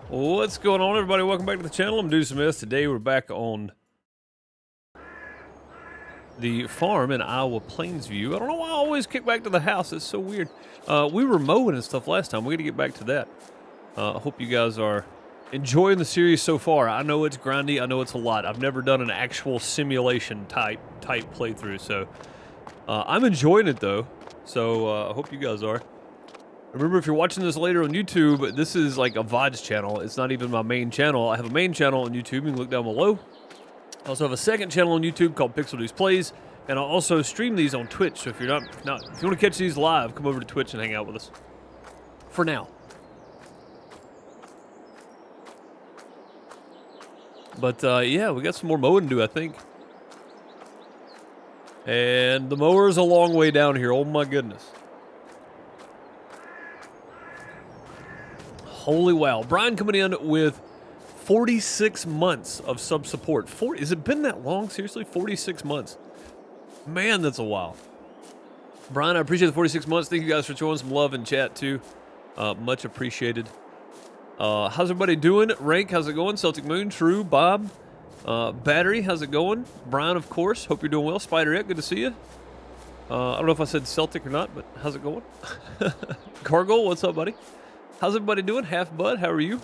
What's going on, everybody? Welcome back to the channel. I'm Deuce Smith. Today we're back on the farm in Iowa Plainsview. I don't know why I always kick back to the house. It's so weird. We were mowing and stuff last time. We got to get back to that. I hope you guys are enjoying the series so far. I know it's grindy. I know it's a lot. I've never done an actual simulation type playthrough, so I'm enjoying it though. So I hope you guys are. Remember, if you're watching this later on YouTube, this is like a VODs channel. It's not even my main channel. I have a main channel on YouTube. You can look down below. I also have a second channel on YouTube called Pixel Deuce Plays, and I'll also stream these on Twitch. So if you're if you want to catch these live, come over to Twitch and hang out with us. For now. But yeah, we got some more mowing to do, I think. And the mower is a long way down here. Oh my goodness. Holy wow. Brian coming in with 46 months of sub support. Has it been that long? Seriously? 46 months. Man, that's a while. Brian, I appreciate the 46 months. Thank you guys for showing some love in chat too. Much appreciated. How's everybody doing? Rank, how's it going? Celtic Moon, True, Bob, Battery, how's it going? Brian, of course. Hope you're doing well. Spider-It, good to see you. I don't know if I said Celtic or not, but how's it going? Cargill, what's up, buddy? How's everybody doing? Half Bud, how are you?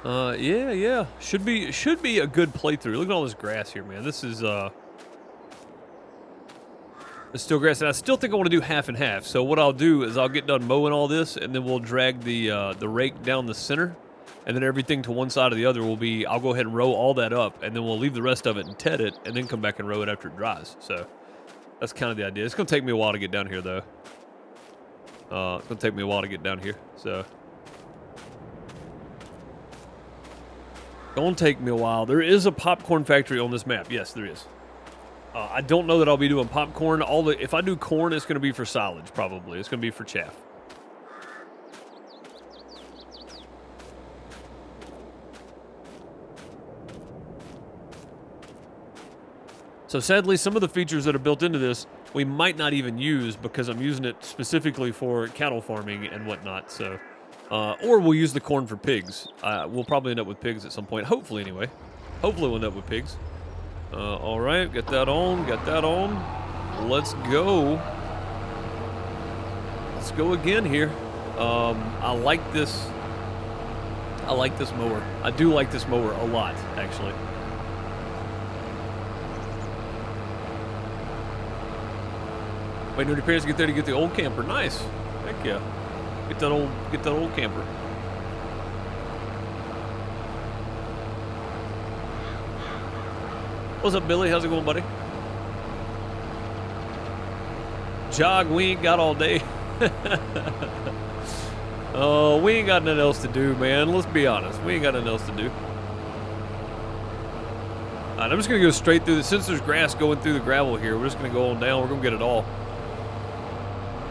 Yeah. Should be a good playthrough. Look at all this grass here, man. This is it's still grass, and I still think I want to do half and half. So what I'll do is I'll get done mowing all this, and then we'll drag the rake down the center, and then everything to one side or the other will be. I'll go ahead and row all that up, and then we'll leave the rest of it and ted it, and then come back and row it after it dries. So that's kind of the idea. It's gonna take me a while to get down here, though. It's gonna take me a while to get down here, so gonna take me a while. There is a popcorn factory on this map. Yes, there is. I don't know that I'll be doing popcorn. If I do corn, it's gonna be for silage, probably. It's gonna be for chaff. So sadly, some of the features that are built into this, we might not even use because I'm using it specifically for cattle farming and whatnot. So, or we'll use the corn for pigs. We'll probably end up with pigs at some point. Hopefully, anyway. Hopefully, we'll end up with pigs. All right, got that on. Got that on. Let's go. Let's go again here. I like this. I like this mower. I do like this mower a lot, actually. Waiting on your parents to get there to get the old camper. Nice. Heck yeah. Get that old camper. What's up, Billy? How's it going, buddy? Jog, we ain't got all day. Oh, we ain't got nothing else to do, man. Let's be honest. We ain't got nothing else to do. All right, I'm just going to go straight through this. Since there's grass going through the gravel here, we're just going to go on down. We're going to get it all.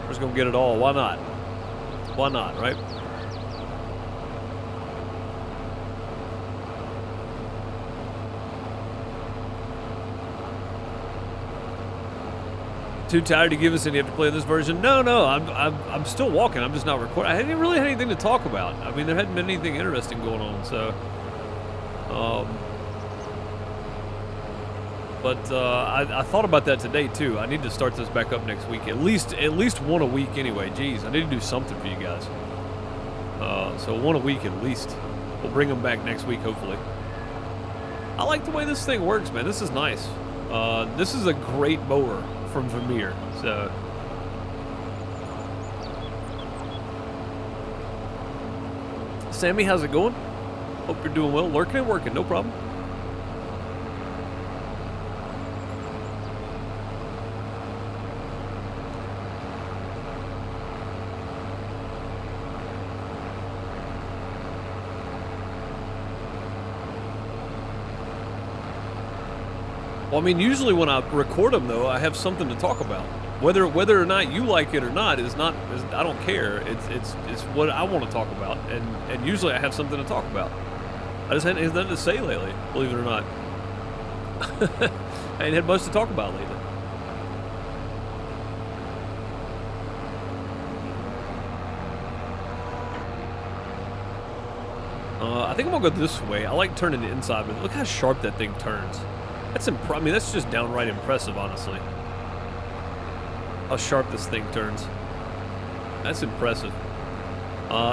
We're just going to get it all. Why not? Why not, right? Too tired to give us any. You have to play this version? No, I'm still walking. I'm just not recording. I didn't really have anything to talk about. I mean, there hadn't been anything interesting going on, so. But I thought about that today too. I need to start this back up next week. At least one a week anyway. Jeez, I need to do something for you guys. So one a week at least. We'll bring them back next week, hopefully. I like the way this thing works, man. This is nice. This is a great mower from Vermeer. So. Sammy, how's it going? Hope you're doing well. Lurking and working, no problem. Well, I mean, usually when I record them, though, I have something to talk about. Whether or not you like it or not I don't care. It's what I want to talk about, and usually I have something to talk about. I just hadn't had nothing to say lately, believe it or not. I ain't had much to talk about lately. I think I'm gonna go this way. I like turning the inside, but look how sharp that thing turns. I mean, that's just downright impressive, honestly. How sharp this thing turns. That's impressive.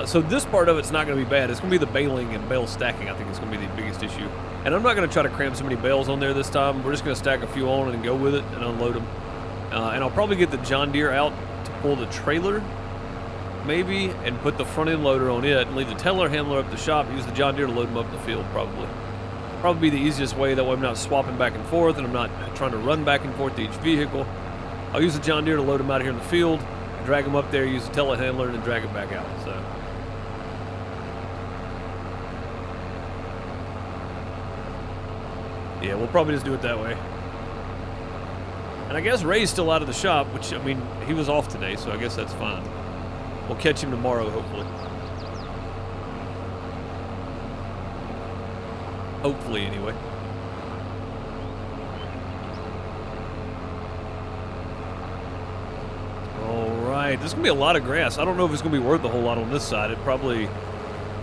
So this part of it's not going to be bad. It's going to be the baling and bale stacking, I think, is going to be the biggest issue. And I'm not going to try to cram so many bales on there this time. We're just going to stack a few on and go with it and unload them. And I'll probably get the John Deere out to pull the trailer, maybe, and put the front end loader on it and leave the telehandler up the shop. Use the John Deere to load them up the field, probably. Probably be the easiest way. That way I'm not swapping back and forth and I'm not trying to run back and forth to each vehicle. I'll use the John Deere to load them out here in the field, drag them up there, use the telehandler, and then drag it back out. So, yeah, we'll probably just do it that way. And I guess Ray's still out of the shop, which, I mean, he was off today, so I guess that's fine. We'll catch him tomorrow, hopefully. Hopefully, anyway. Alright, there's going to be a lot of grass. I don't know if it's going to be worth a whole lot on this side. It probably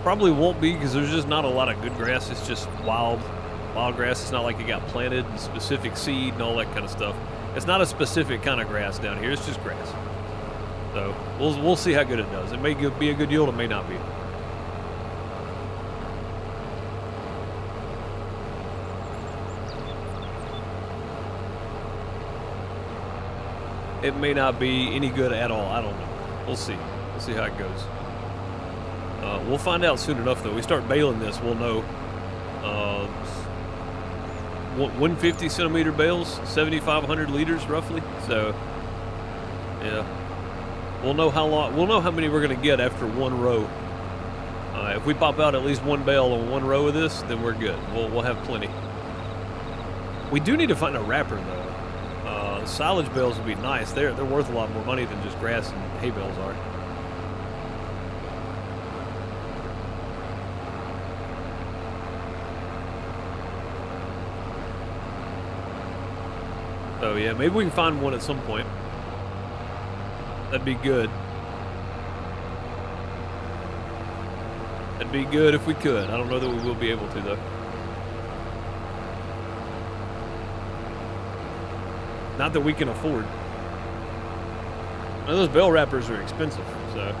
won't be, because there's just not a lot of good grass. It's just wild grass. It's not like it got planted and specific seed and all that kind of stuff. It's not a specific kind of grass down here. It's just grass. So we'll see how good it does. It may be a good yield. It may not be. It may not be any good at all. I don't know. We'll see. We'll see how it goes. We'll find out soon enough, though. We start baling this, we'll know. 150 centimeter bales, 7,500 liters roughly. So, yeah, we'll know how long. We'll know how many we're gonna get after one row. If we pop out at least one bale on one row of this, then we're good. We'll have plenty. We do need to find a wrapper though. Silage bales would be nice. They're worth a lot more money than just grass and hay bales are. So yeah, maybe we can find one at some point. That'd be good. That'd be good if we could. I don't know that we will be able to though. Not that we can afford. Now, those bale wrappers are expensive, so.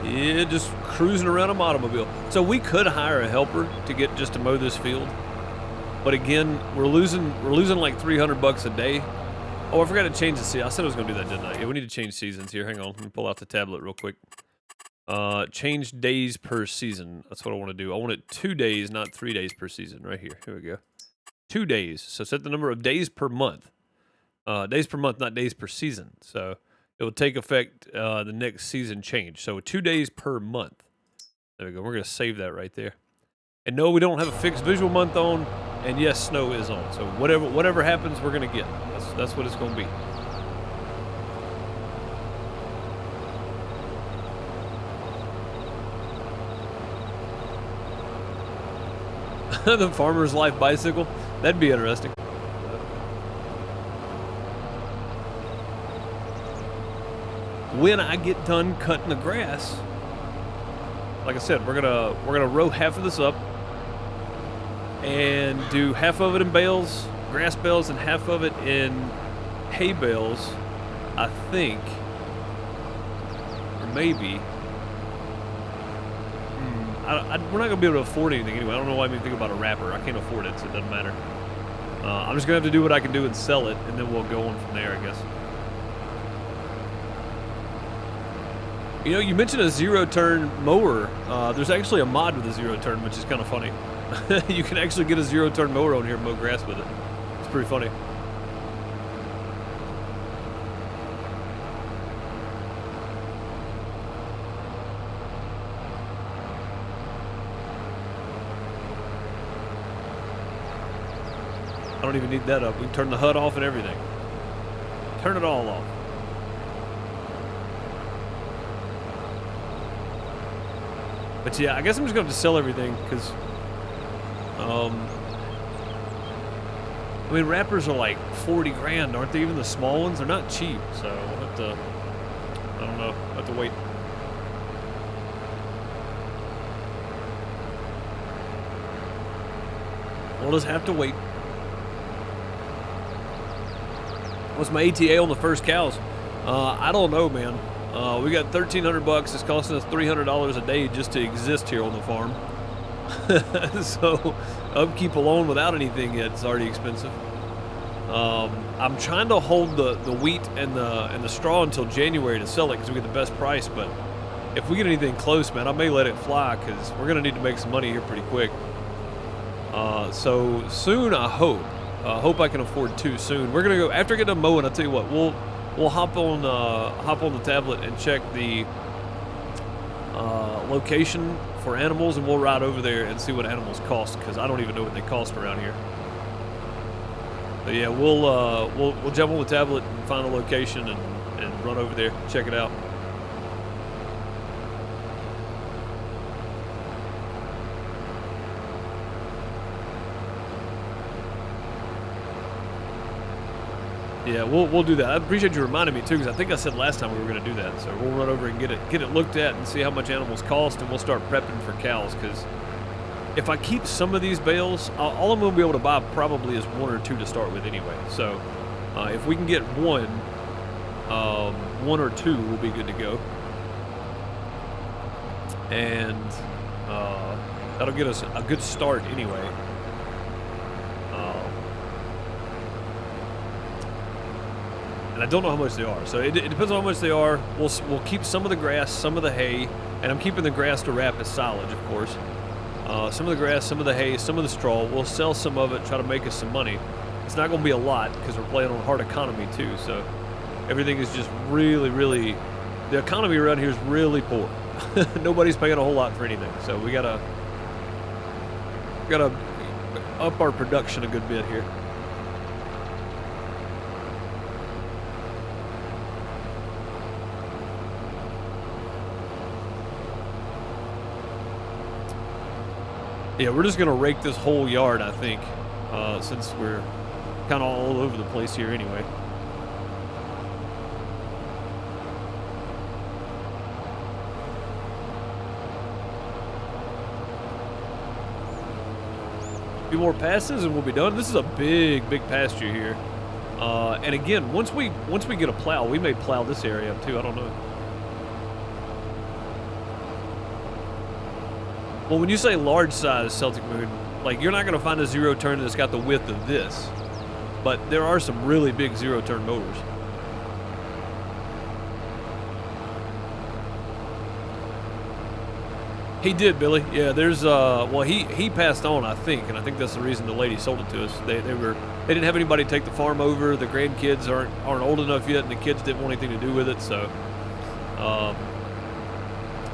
Yeah, just cruising around a automobile. So we could hire a helper to get just to mow this field. But again, we're losing like $300 a day. Oh, I forgot to change the season. I said I was going to do that, didn't I? Yeah, we need to change seasons here. Hang on. Let me pull out the tablet real quick. Change days per season. That's what I want to do. I want it 2 days, not 3 days per season. Right here. Here we go. 2 days. So set the number of days per month. Days per month, not days per season. So it will take effect the next season change. So 2 days per month. There we go. We're going to save that right there. And no, we don't have a fixed visual month on. And yes, snow is on. So whatever happens, we're gonna get. That's what it's gonna be. The farmer's life bicycle. That'd be interesting. When I get done cutting the grass, like I said, we're gonna row half of this up. And do half of it in bales, grass bales, and half of it in hay bales, I think. Or maybe. We're not going to be able to afford anything anyway. I don't know why I'm even thinking about a wrapper. I can't afford it, so it doesn't matter. I'm just going to have to do what I can do and sell it, and then we'll go on from there, I guess. You know, you mentioned a zero-turn mower. There's actually a mod with a zero-turn, which is kind of funny. You can actually get a zero-turn mower on here and mow grass with it. It's pretty funny. I don't even need that up. We can turn the HUD off and everything. Turn it all off. But yeah, I guess I'm just going to have to sell everything because, I mean, wrappers are like 40 grand, aren't they? Even the small ones, they're not cheap. So we'll have to, I don't know, we'll have to wait. We'll just have to wait. What's my ATA on the first cows? I don't know, man. We got $1,300. It's costing us $300 a day just to exist here on the farm. So upkeep alone without anything yet is already expensive. I'm trying to hold the wheat and the straw until January to sell it because we get the best price. But if we get anything close, man, I may let it fly because we're gonna need to make some money here pretty quick. So soon, I hope. Hope I can afford 2 soon. We're gonna go after I get done mowing. I'll tell you what, we'll hop on the tablet and check the location for animals, and we'll ride over there and see what animals cost because I don't even know what they cost around here. But yeah, we'll jump on the tablet and find a location and run over there, check it out. Yeah, we'll do that. I appreciate you reminding me too, because I think I said last time we were going to do that. So we'll run over and get it looked at and see how much animals cost, and we'll start prepping for cows. Because if I keep some of these bales, all I'm going to be able to buy probably is 1 or 2 to start with anyway. So if we can get 1 or 2, we'll be good to go. And that'll get us a good start anyway. And I don't know how much they are, so it depends on how much they are. We'll keep some of the grass, some of the hay, and I'm keeping the grass to wrap as silage, of course. Some of the grass, some of the hay, some of the straw. We'll sell some of it, try to make us some money. It's not going to be a lot because we're playing on hard economy too, so everything is just really, really. The economy around here is really poor. Nobody's paying a whole lot for anything, so we gotta up our production a good bit here. Yeah, we're just going to rake this whole yard, I think, since we're kind of all over the place here anyway. A few more passes and we'll be done. This is a big, big pasture here. And again, once we get a plow, we may plow this area too. I don't know. Well, when you say large size Celtic Moon, like you're not going to find a zero turn that's got the width of this, but there are some really big zero turn motors. He did, Billy. Yeah, there's well, he passed on, I think, and I think that's the reason the lady sold it to us. They didn't have anybody take the farm over. The grandkids aren't old enough yet, and the kids didn't want anything to do with it. So,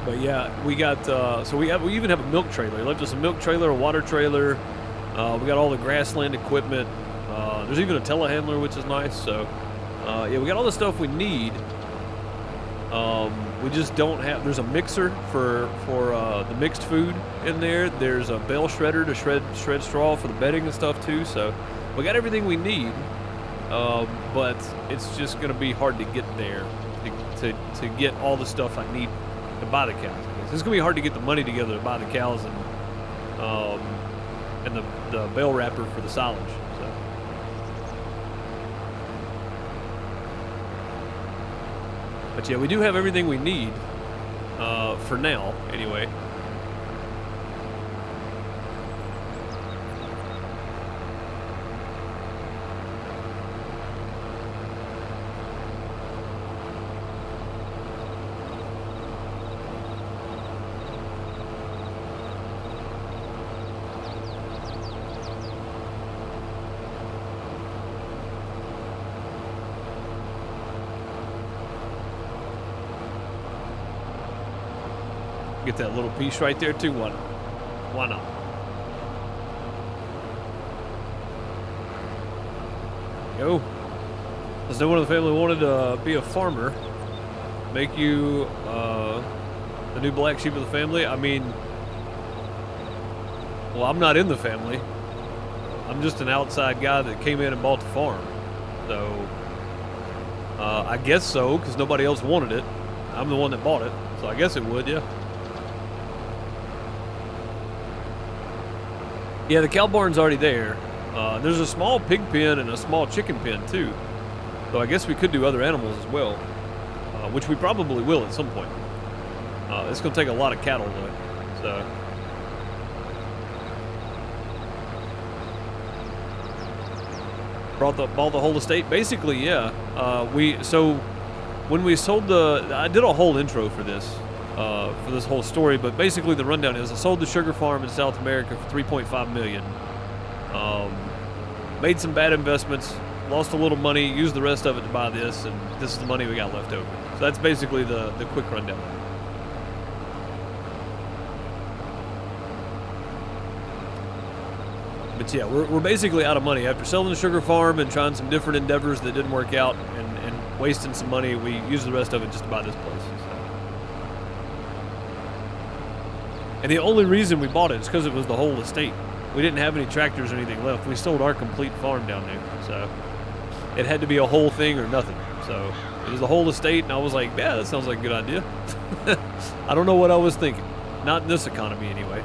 but yeah, we got we even have a milk trailer. They left us a milk trailer, a water trailer. We got all the grassland equipment. There's even a telehandler, which is nice. So, yeah, we got all the stuff we need. We just don't have. There's a mixer for the mixed food in there. There's a bale shredder to shred straw for the bedding and stuff too. So we got everything we need, but it's just gonna be hard to get there to get all the stuff I need to buy the cows. It's gonna be hard to get the money together to buy the cows and the bale wrapper for the silage. So. But yeah, we do have everything we need for now, anyway. Get that little piece right there too. Why not? Go. As no one in the family wanted to be a farmer, make you The new black sheep of the family? I mean, well, I'm not in the family. I'm just an outside guy that came in and bought the farm. So, I guess so, because nobody else wanted it. I'm the one that bought it, so I guess it would, yeah. Yeah, the cow barn's already there. There's a small pig pen and a small chicken pen, too. So I guess we could do other animals as well, which we probably will at some point. It's going to take a lot of cattle, though, so... Bought the whole estate? Basically, yeah. So when we sold I did a whole intro for this whole story, but basically the rundown is I sold the sugar farm in South America for $3.5 million. Made some bad investments, lost a little money, used the rest of it to buy this, and this is the money we got left over. So that's basically the quick rundown. But yeah, we're basically out of money. After selling the sugar farm and trying some different endeavors that didn't work out and wasting some money, we used the rest of it just to buy this place. So. And the only reason we bought it is because it was the whole estate. We didn't have any tractors or anything left. We sold our complete farm down there. So it had to be a whole thing or nothing. So it was the whole estate, and I was like, yeah, that sounds like a good idea. I don't know what I was thinking. Not in this economy anyway.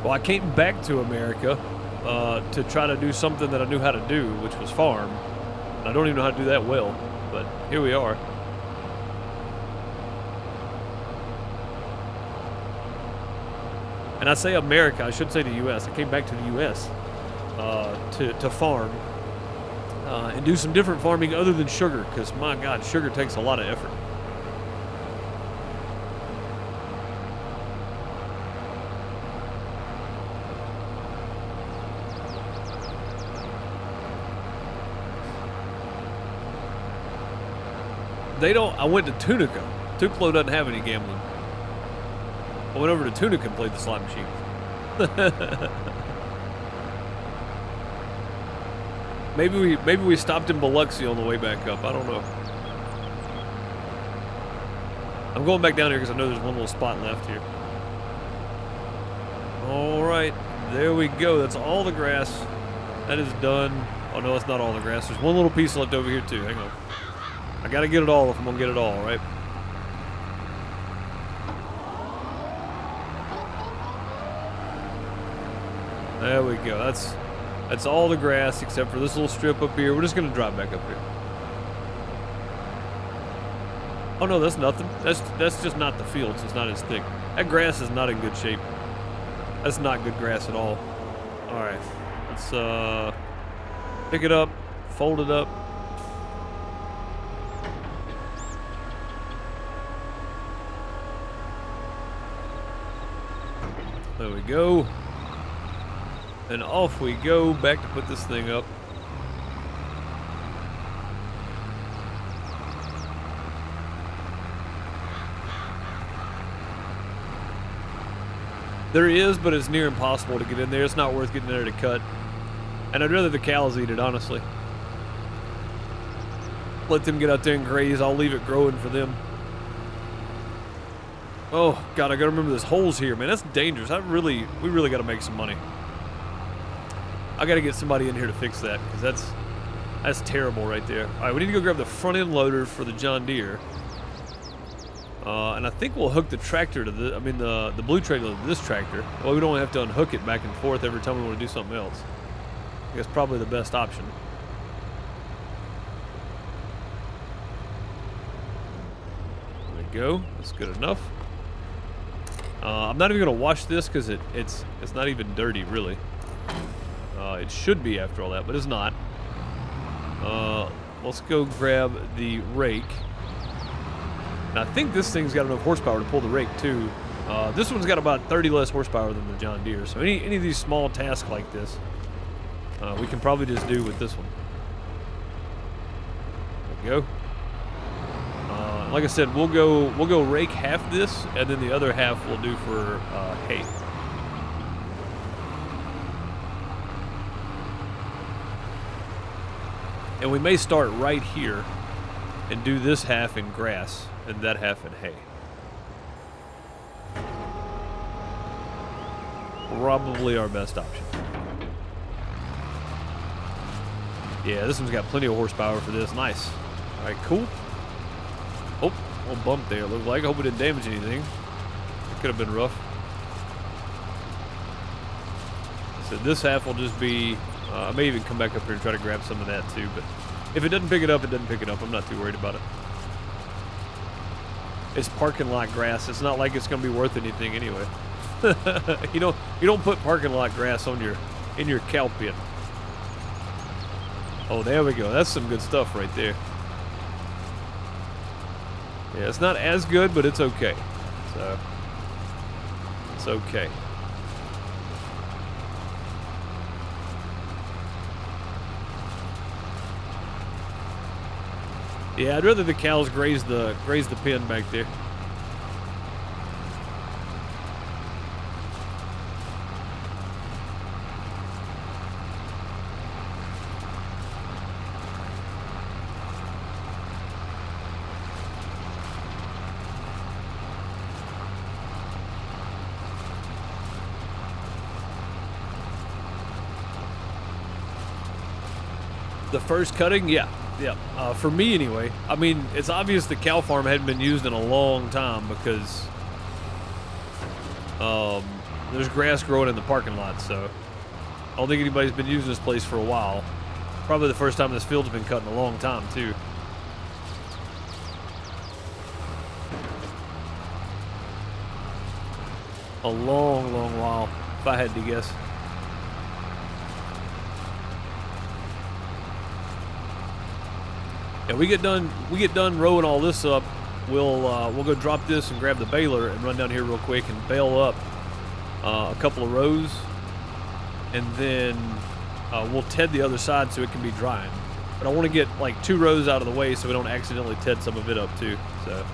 Well, I came back to America to try to do something that I knew how to do, which was farm. And I don't even know how to do that well, but here we are. And I say America, I should say the U.S. I came back to the U.S. To farm and do some different farming other than sugar, because my God, sugar takes a lot of effort. I went to Tunica. Tupelo doesn't have any gambling. I went over to Tunica and played the slot machine. Maybe we stopped in Biloxi on the way back up. I don't know. I'm going back down here because I know there's one little spot left here. All right, there we go. That's all the grass. That is done. Oh no, that's not all the grass. There's one little piece left over here too. Hang on. I gotta get it all if I'm gonna get it all, right? There we go. That's all the grass except for this little strip up here. We're just gonna drive back up here. Oh no, that's nothing. That's just not the fields. It's not as thick. That grass is not in good shape. That's not good grass at all. All right, let's pick it up, fold it up. There we go. And off we go back to put this thing up. There is, but it's near impossible to get in there. It's not worth getting in there to cut. And I'd rather the cows eat it, honestly. Let them get out there and graze. I'll leave it growing for them. Oh, God, I gotta remember there's holes here, man. That's dangerous. We really gotta make some money. I gotta get somebody in here to fix that, because that's terrible right there. All right, we need to go grab the front end loader for the John Deere. And I think we'll hook the tractor to the blue trailer to this tractor. Well, we don't have to unhook it back and forth every time we want to do something else. I guess probably the best option. There we go. That's good enough. I'm not even gonna wash this because it's not even dirty really. It should be after all that, but it's not. Let's go grab the rake. And I think this thing's got enough horsepower to pull the rake too. This one's got about 30 less horsepower than the John Deere. So any of these small tasks like this, we can probably just do with this one. There we go. Like I said, we'll go rake half this, and then the other half we'll do for hay. And we may start right here and do this half in grass and that half in hay. Probably our best option. Yeah, this one's got plenty of horsepower for this. Nice. All right, cool. Oh, a little bump there, it looked like. I hope it didn't damage anything. It could have been rough. So this half will just be, I may even come back up here and try to grab some of that too, but if it doesn't pick it up, it doesn't pick it up. I'm not too worried about it. It's parking lot grass. It's not like it's going to be worth anything anyway. you don't put parking lot grass on in your cow pit. Oh, there we go. That's some good stuff right there. Yeah, it's not as good, but it's okay. So, it's okay. Yeah, I'd rather the cows graze the pen back there. The first cutting, yeah. For me anyway. I mean, it's obvious the cow farm hadn't been used in a long time because there's grass growing in the parking lot, so I don't think anybody's been using this place for a while. Probably the first time this field's been cut in a long time, too. A long, long while, if I had to guess. Yeah, we get done rowing all this up. We'll go drop this and grab the baler and run down here real quick and bale up a couple of rows, and then we'll ted the other side so it can be drying. But I want to get like 2 rows out of the way so we don't accidentally ted some of it up too. So.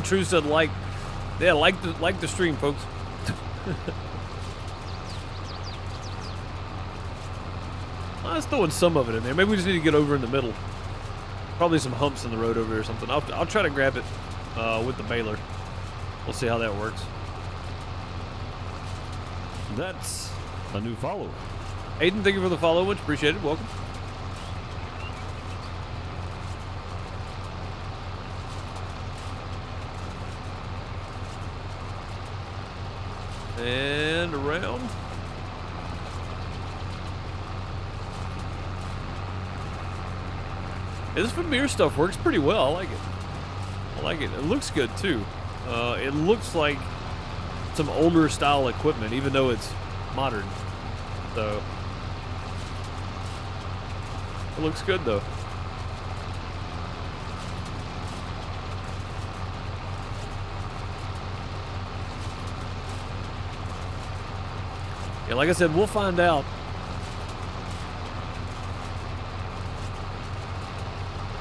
True said like the stream, folks. I was throwing some of it in there. Maybe we just need to get over in the middle. Probably some humps in the road over here or something. I'll try to grab it with the baler. We'll see how that works. That's a new follower. Aiden, thank you for the follow, much appreciated. Welcome. And around. Yeah, this Vermeer stuff works pretty well. I like it. I like it. It looks good too. It looks like some older style equipment, even though it's modern. So it looks good though. Yeah, like I said, we'll find out.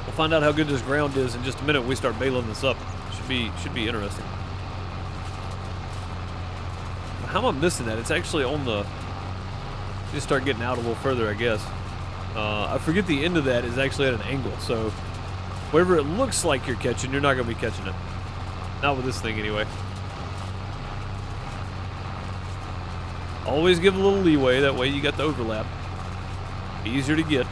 We'll find out how good this ground is in just a minute when we start baling this up. Should be interesting. How am I missing that? It's actually on the... Just start getting out a little further, I guess. I forget the end of that is actually at an angle, so wherever it looks like you're catching, you're not going to be catching it. Not with this thing, anyway. Always give a little leeway, that way you got the overlap. Easier to get.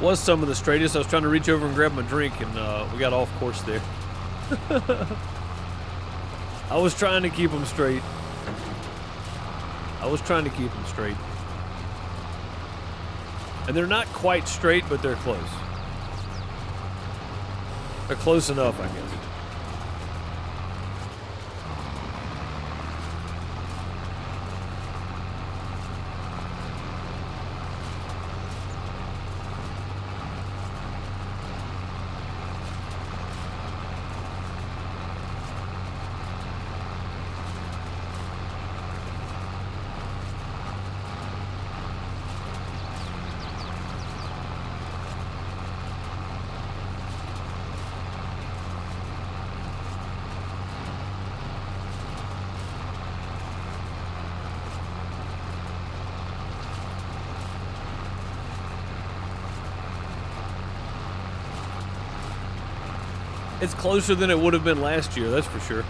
Was some of the straightest. I was trying to reach over and grab my drink, and we got off course there. I was trying to keep them straight. And they're not quite straight, but they're close. They're close enough, I guess. It's closer than it would have been last year, that's for sure.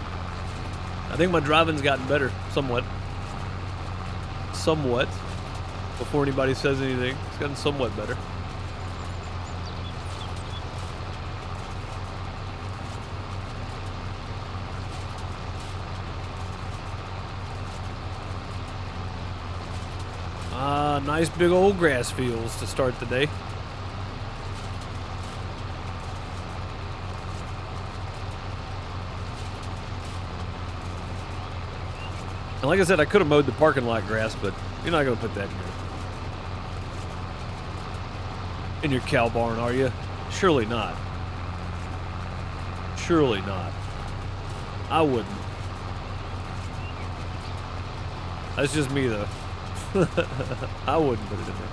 I think my driving's gotten better, somewhat. Somewhat. Before anybody says anything, it's gotten somewhat better. Nice big old grass fields to start the day. And like I said, I could have mowed the parking lot grass, but you're not going to put that in your cow barn, are you? Surely not. Surely not. I wouldn't. That's just me, though. I wouldn't put it in there.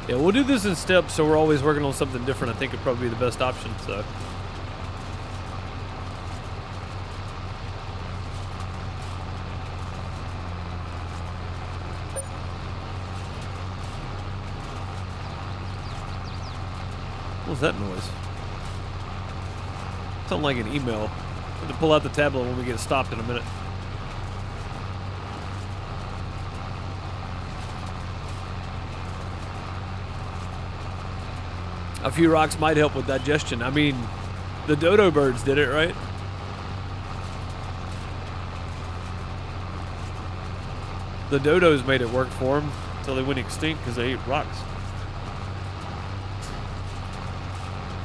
Yeah, we'll do this in steps, so we're always working on something different. I think it'd probably be the best option, so. What was that noise? Sounded like an email. I have to pull out the tablet when we get stopped in a minute. A few rocks might help with digestion. I mean, the dodo birds did it, right? The dodos made it work for them until they went extinct because they ate rocks.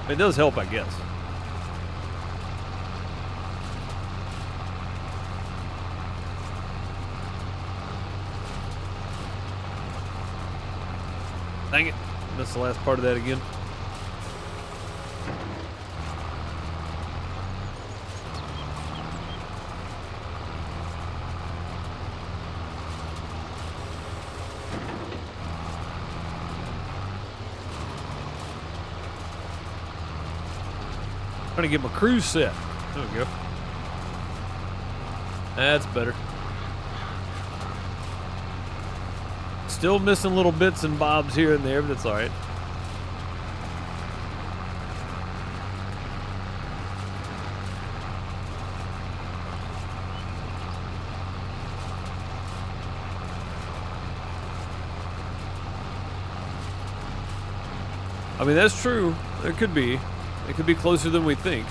It does help, I guess. Dang it. Missed the last part of that again. Trying to get my cruise set. There we go. That's better. Still missing little bits and bobs here and there, but it's all right. I mean, that's true. It could be. It could be closer than we think.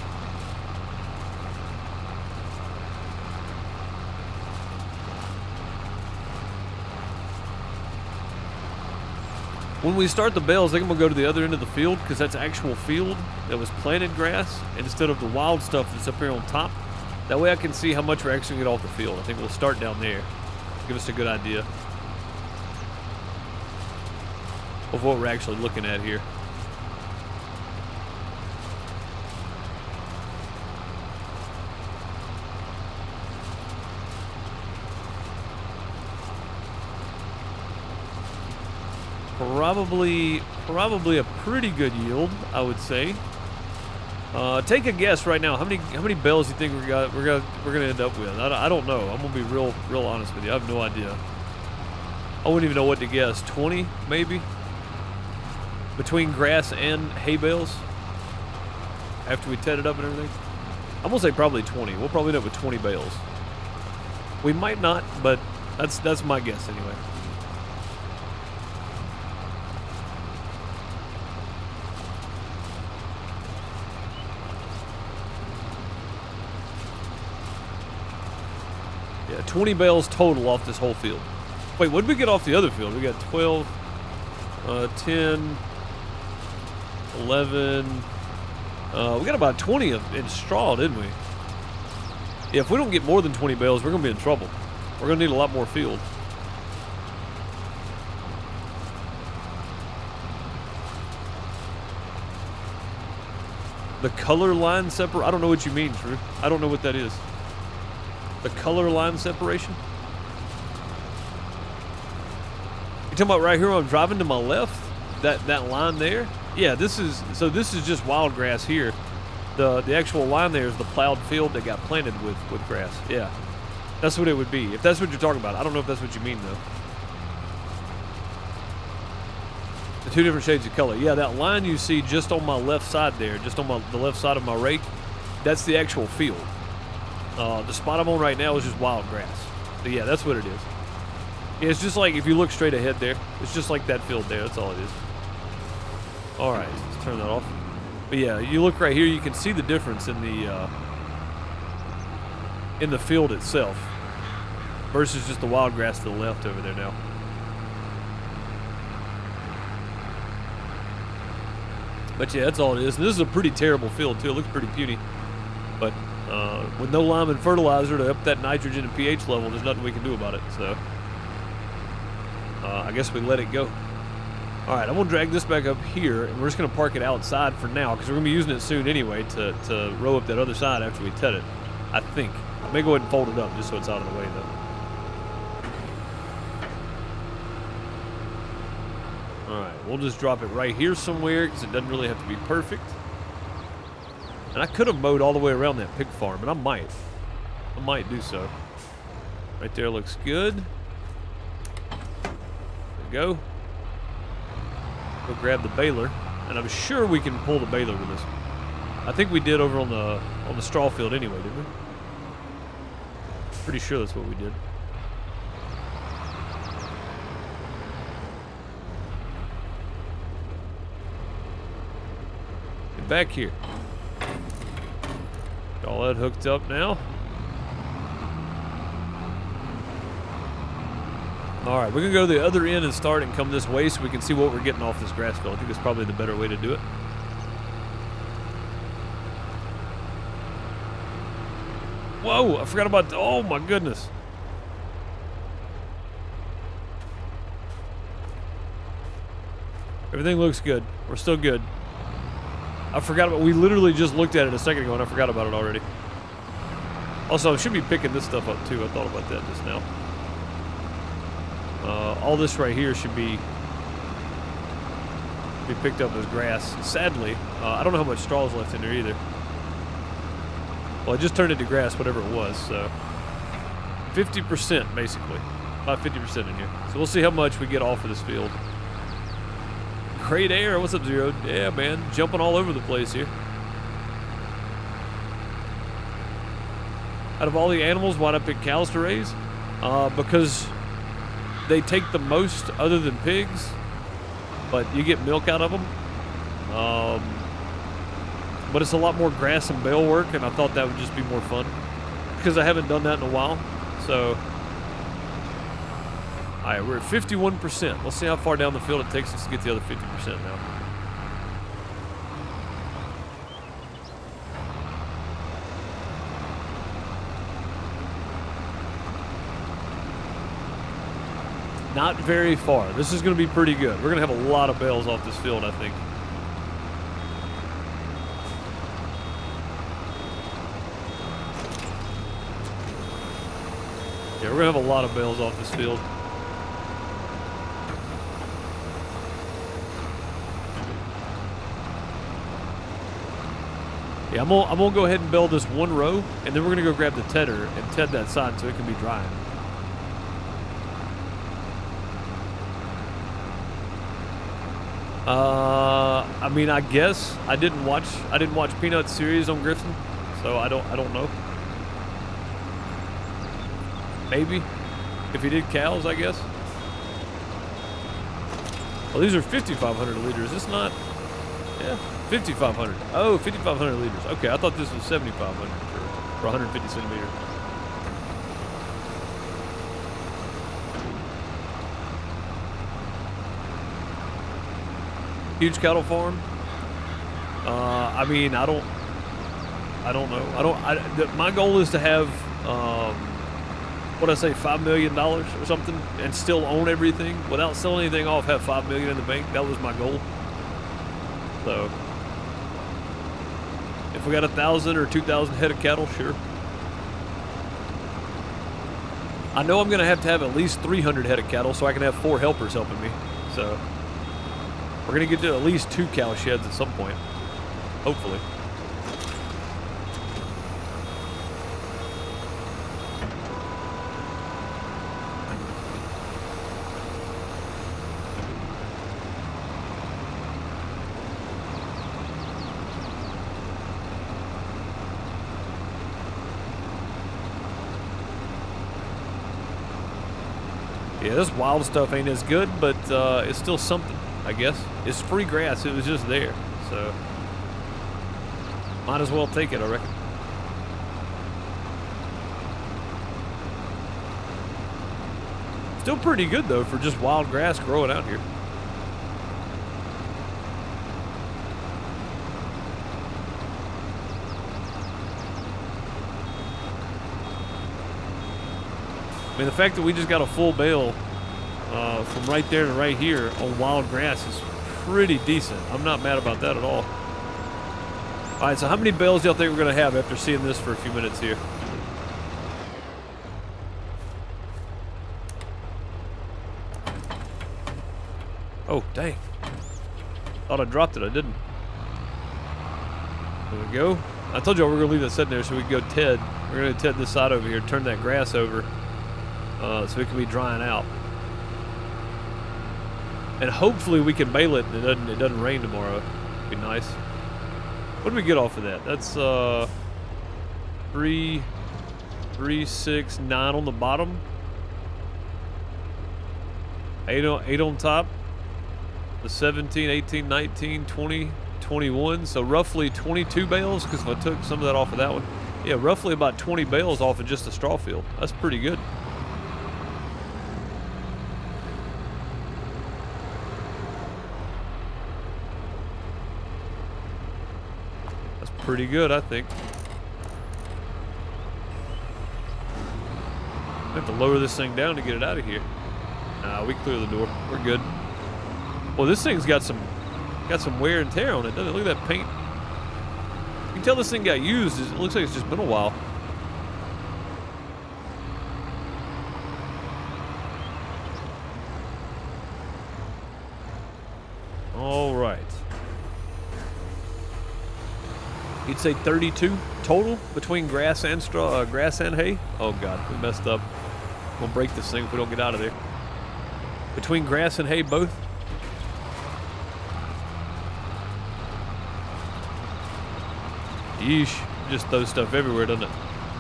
When we start the bales, I think I'm gonna go to the other end of the field because that's actual field that was planted grass instead of the wild stuff that's up here on top. That way I can see how much we're actually gonna get off the field. I think we'll start down there. Give us a good idea of what we're actually looking at here. Probably a pretty good yield, I would say. Take a guess right now. How many bales do you think we're gonna end up with? I don't know. I'm gonna be real honest with you. I have no idea. I wouldn't even know what to guess. 20 maybe between grass and hay bales after we ted it up and everything. I'm gonna say probably 20. We'll probably end up with 20 bales. We might not, but that's my guess anyway. 20 bales total off this whole field. Wait, what did we get off the other field? We got 12, 10, 11. We got about 20 in straw, didn't we? Yeah, if we don't get more than 20 bales, we're going to be in trouble. We're going to need a lot more field. The color line separate. I don't know what you mean, Drew. I don't know what that is. The color line separation? You talking about right here when I'm driving to my left? That line there? Yeah, this is just wild grass here. The actual line there is the plowed field that got planted with grass. Yeah. That's what it would be. If that's what you're talking about. I don't know if that's what you mean though. The two different shades of color. Yeah, that line you see just on my left side there, just on the left side of my rake, that's the actual field. The spot I'm on right now is just wild grass. But yeah, that's what it is. Yeah, it's just like if you look straight ahead there, it's just like that field there. That's all it is. All right, let's turn that off. But yeah, you look right here, you can see the difference in the field itself versus just the wild grass to the left over there now. But yeah, that's all it is. And this is a pretty terrible field too. It looks pretty puny. But with no lime and fertilizer to up that nitrogen and pH level, there's nothing we can do about it. So I guess we let it go. All right, I'm gonna drag this back up here, and we're just gonna park it outside for now because we're gonna be using it soon anyway to row up that other side after we tet it. I think. I may go ahead and fold it up just so it's out of the way though. All right, we'll just drop it right here somewhere because it doesn't really have to be perfect. And I could have mowed all the way around that pig farm, and I might do so. Right there looks good. There we go. Go grab the baler, and I'm sure we can pull the baler with this. I think we did over on the straw field anyway, didn't we? Pretty sure that's what we did. Get back here. Got all that hooked up now. All right, we're gonna go to the other end and start and come this way so we can see what we're getting off this grass field. I think that's probably the better way to do it. Whoa, I forgot about, oh my goodness. Everything looks good. We're still good. I forgot about, we literally just looked at it a second ago and I forgot about it already. Also, I should be picking this stuff up too. I thought about that just now. All this right here should be picked up as grass. Sadly, I don't know how much straw is left in there either. Well, I just turned it to grass, whatever it was, so 50% basically, about 50% in here. So we'll see how much we get off of this field. Great air, what's up, Zero? Yeah, man, jumping all over the place here. Out of all the animals, why'd I pick cows to raise? Because they take the most other than pigs, but you get milk out of them. But it's a lot more grass and bale work, and I thought that would just be more fun because I haven't done that in a while. So, all right, we're at 51%. Let's see how far down the field it takes us to get the other 50% now. Not very far. This is going to be pretty good. We're going to have a lot of bales off this field, I think. Yeah, we're going to have a lot of bales off this field. Yeah, I'm gonna go ahead and bale this one row, and then we're going to go grab the tedder and ted that side so it can be drying. I mean, I guess I didn't watch Peanut's series on Griffin, so I don't know. Maybe if he did cows, I guess. Well, these are 5,500 liters. It's not, yeah, 5,500. Oh, 5,500 liters. Okay, I thought this was 7,500 for 150 centimeters. Huge cattle farm. I mean, I don't know. My goal is to have, what I say, $5 million or something, and still own everything without selling anything off. Have $5 million in the bank. That was my goal. So, if we got 1,000 or 2,000 head of cattle, sure. I know I'm gonna have to have at least 300 head of cattle so I can have 4 helpers helping me. So, we're gonna get to at least 2 cow sheds at some point, hopefully. Yeah, this wild stuff ain't as good, but it's still something, I guess. It's free grass. It was just there, so might as well take it, I reckon. Still pretty good, though, for just wild grass growing out here. I mean, the fact that we just got a full bale from right there to right here on wild grass is pretty decent. I'm not mad about that at all. All right, so how many bales do y'all think we're going to have after seeing this for a few minutes here? Oh, dang. Thought I dropped it. I didn't. There we go. I told y'all we were going to leave that sitting there so we could go Ted. We're going to Ted this side over here, turn that grass over. So it can be drying out, and hopefully we can bale it and it doesn't rain tomorrow. It'd be nice. What did we get off of that? That's 3, 6, 9 on the bottom, 8 on top, the 17, 18, 19, 20, 21. So roughly 22 bales, because if I took some of that off of that one, yeah, roughly about 20 bales off of just the straw field. That's pretty good. Pretty good, I think. I have to lower this thing down to get it out of here. Nah, we clear the door. We're good. Well, this thing's got some wear and tear on it, doesn't it? Look at that paint. You can tell this thing got used. It looks like it's just been a while. All right. You'd say 32 total between grass and straw, grass and hay. Oh God, we messed up. We'll break this thing if we don't get out of there. Between grass and hay, both. Yeesh, just throw stuff everywhere, doesn't it?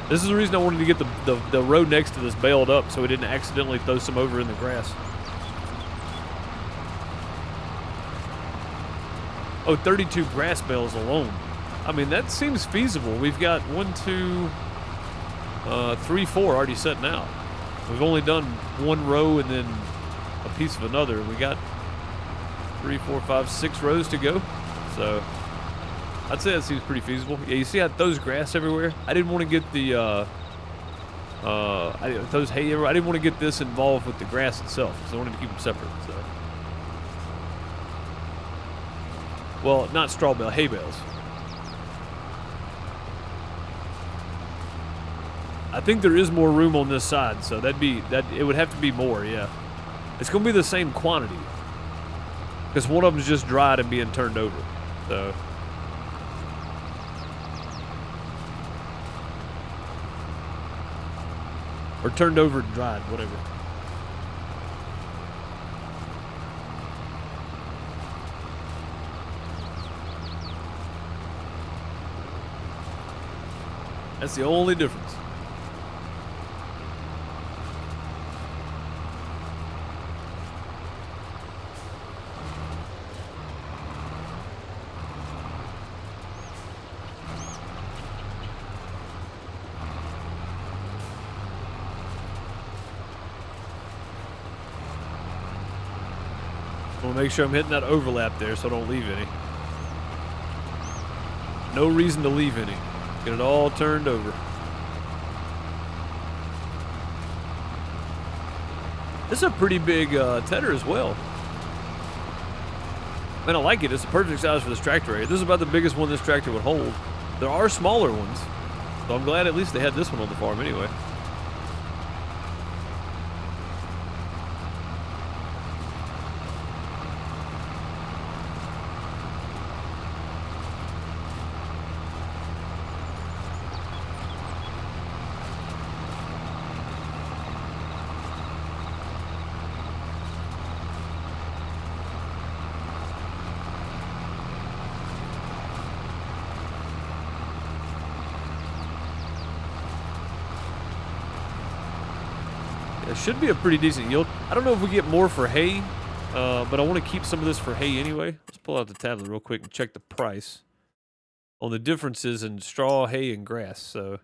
This is the reason I wanted to get the road next to this baled up so we didn't accidentally throw some over in the grass. Oh, 32 grass bales alone. I mean, that seems feasible. We've got 1, 2, 3, 4 already setting out. We've only done one row and then a piece of another. We got 3, 4, 5, 6 rows to go. So I'd say that seems pretty feasible. Yeah, you see how it throws grass everywhere? I didn't want to get the throws hay everywhere. I didn't want to get this involved with the grass itself, because I wanted to keep them separate. So, well, not straw bale, hay bales. I think there is more room on this side, so it would have to be more, yeah. It's gonna be the same quantity, because one of them's just dried and being turned over, so. Or turned over and dried, whatever. That's the only difference. I want to make sure I'm hitting that overlap there so I don't leave any. No reason to leave any. Get it all turned over. This is a pretty big tedder as well. Man, I like it. It's the perfect size for this tractor area. This is about the biggest one this tractor would hold. There are smaller ones, so I'm glad at least they had this one on the farm anyway. It should be a pretty decent yield. I don't know if we get more for hay, but I want to keep some of this for hay anyway. Let's pull out the tablet real quick and check the price on the differences in straw, hay, and grass. So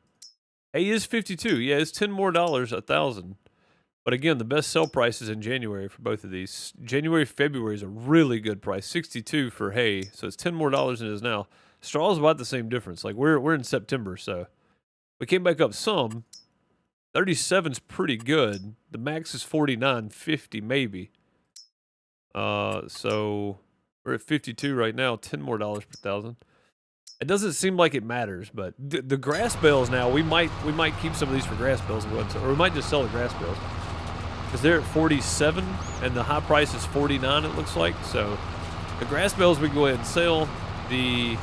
hay is 52. Yeah, it's $10 more, 1,000. But again, the best sell price is in January for both of these. January, February is a really good price. 62 for hay, so it's $10 more than it is now. Straw is about the same difference. Like we're in September, so we came back up some. 37's pretty good. The max is 49.50 maybe. So we're at 52 right now. $10 more per 1,000. It doesn't seem like it matters, but the grass bales now we might keep some of these for grass bales, or we might just sell the grass bales because they're at 47 and the high price is 49. It looks like so. The grass bales we can go ahead and sell. The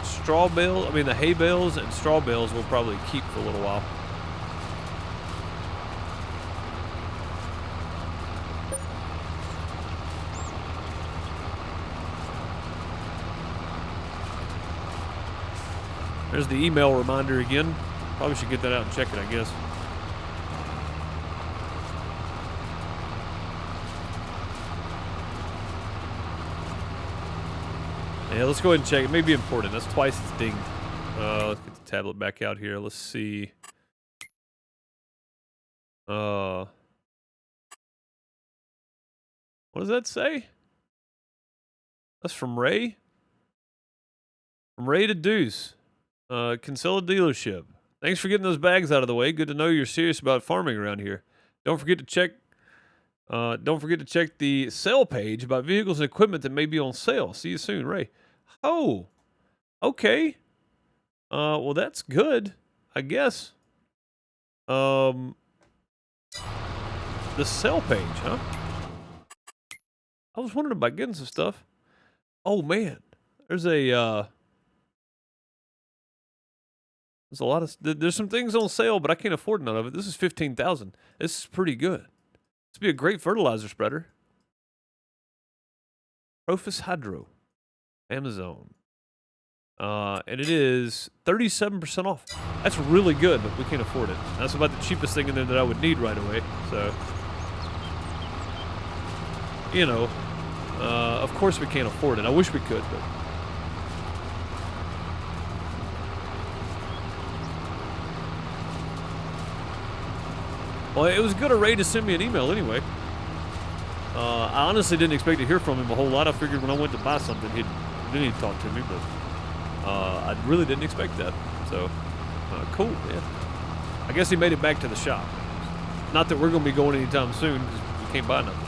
straw bale, I mean the hay bales and straw bales we'll probably keep for a little while. There's the email reminder again. Probably should get that out and check it, I guess. Yeah, let's go ahead and check. It may be important. That's twice its ding. Let's get the tablet back out here. Let's see. What does that say? That's from Ray. From Ray to Deuce. Kinsella dealership. Thanks for getting those bags out of the way. Good to know you're serious about farming around here. Don't forget to check the sale page about vehicles and equipment that may be on sale. See you soon, Ray. Oh, okay. Well, that's good, I guess. The sale page, huh? I was wondering about getting some stuff. Oh man, there's a lot of there's some things on sale, but I can't afford none of it. This is 15,000. This is pretty good. This would be a great fertilizer spreader. Profis Hydro, Amazon, and it is 37% off. That's really good, but we can't afford it. That's about the cheapest thing in there that I would need right away. So, you know, of course we can't afford it. I wish we could, but. Well, it was good of Ray to send me an email anyway. I honestly didn't expect to hear from him a whole lot. I figured when I went to buy something, he'd talk to me, but I really didn't expect that. So, cool, yeah. I guess he made it back to the shop. Not that we're going to be going anytime soon, because we can't buy nothing.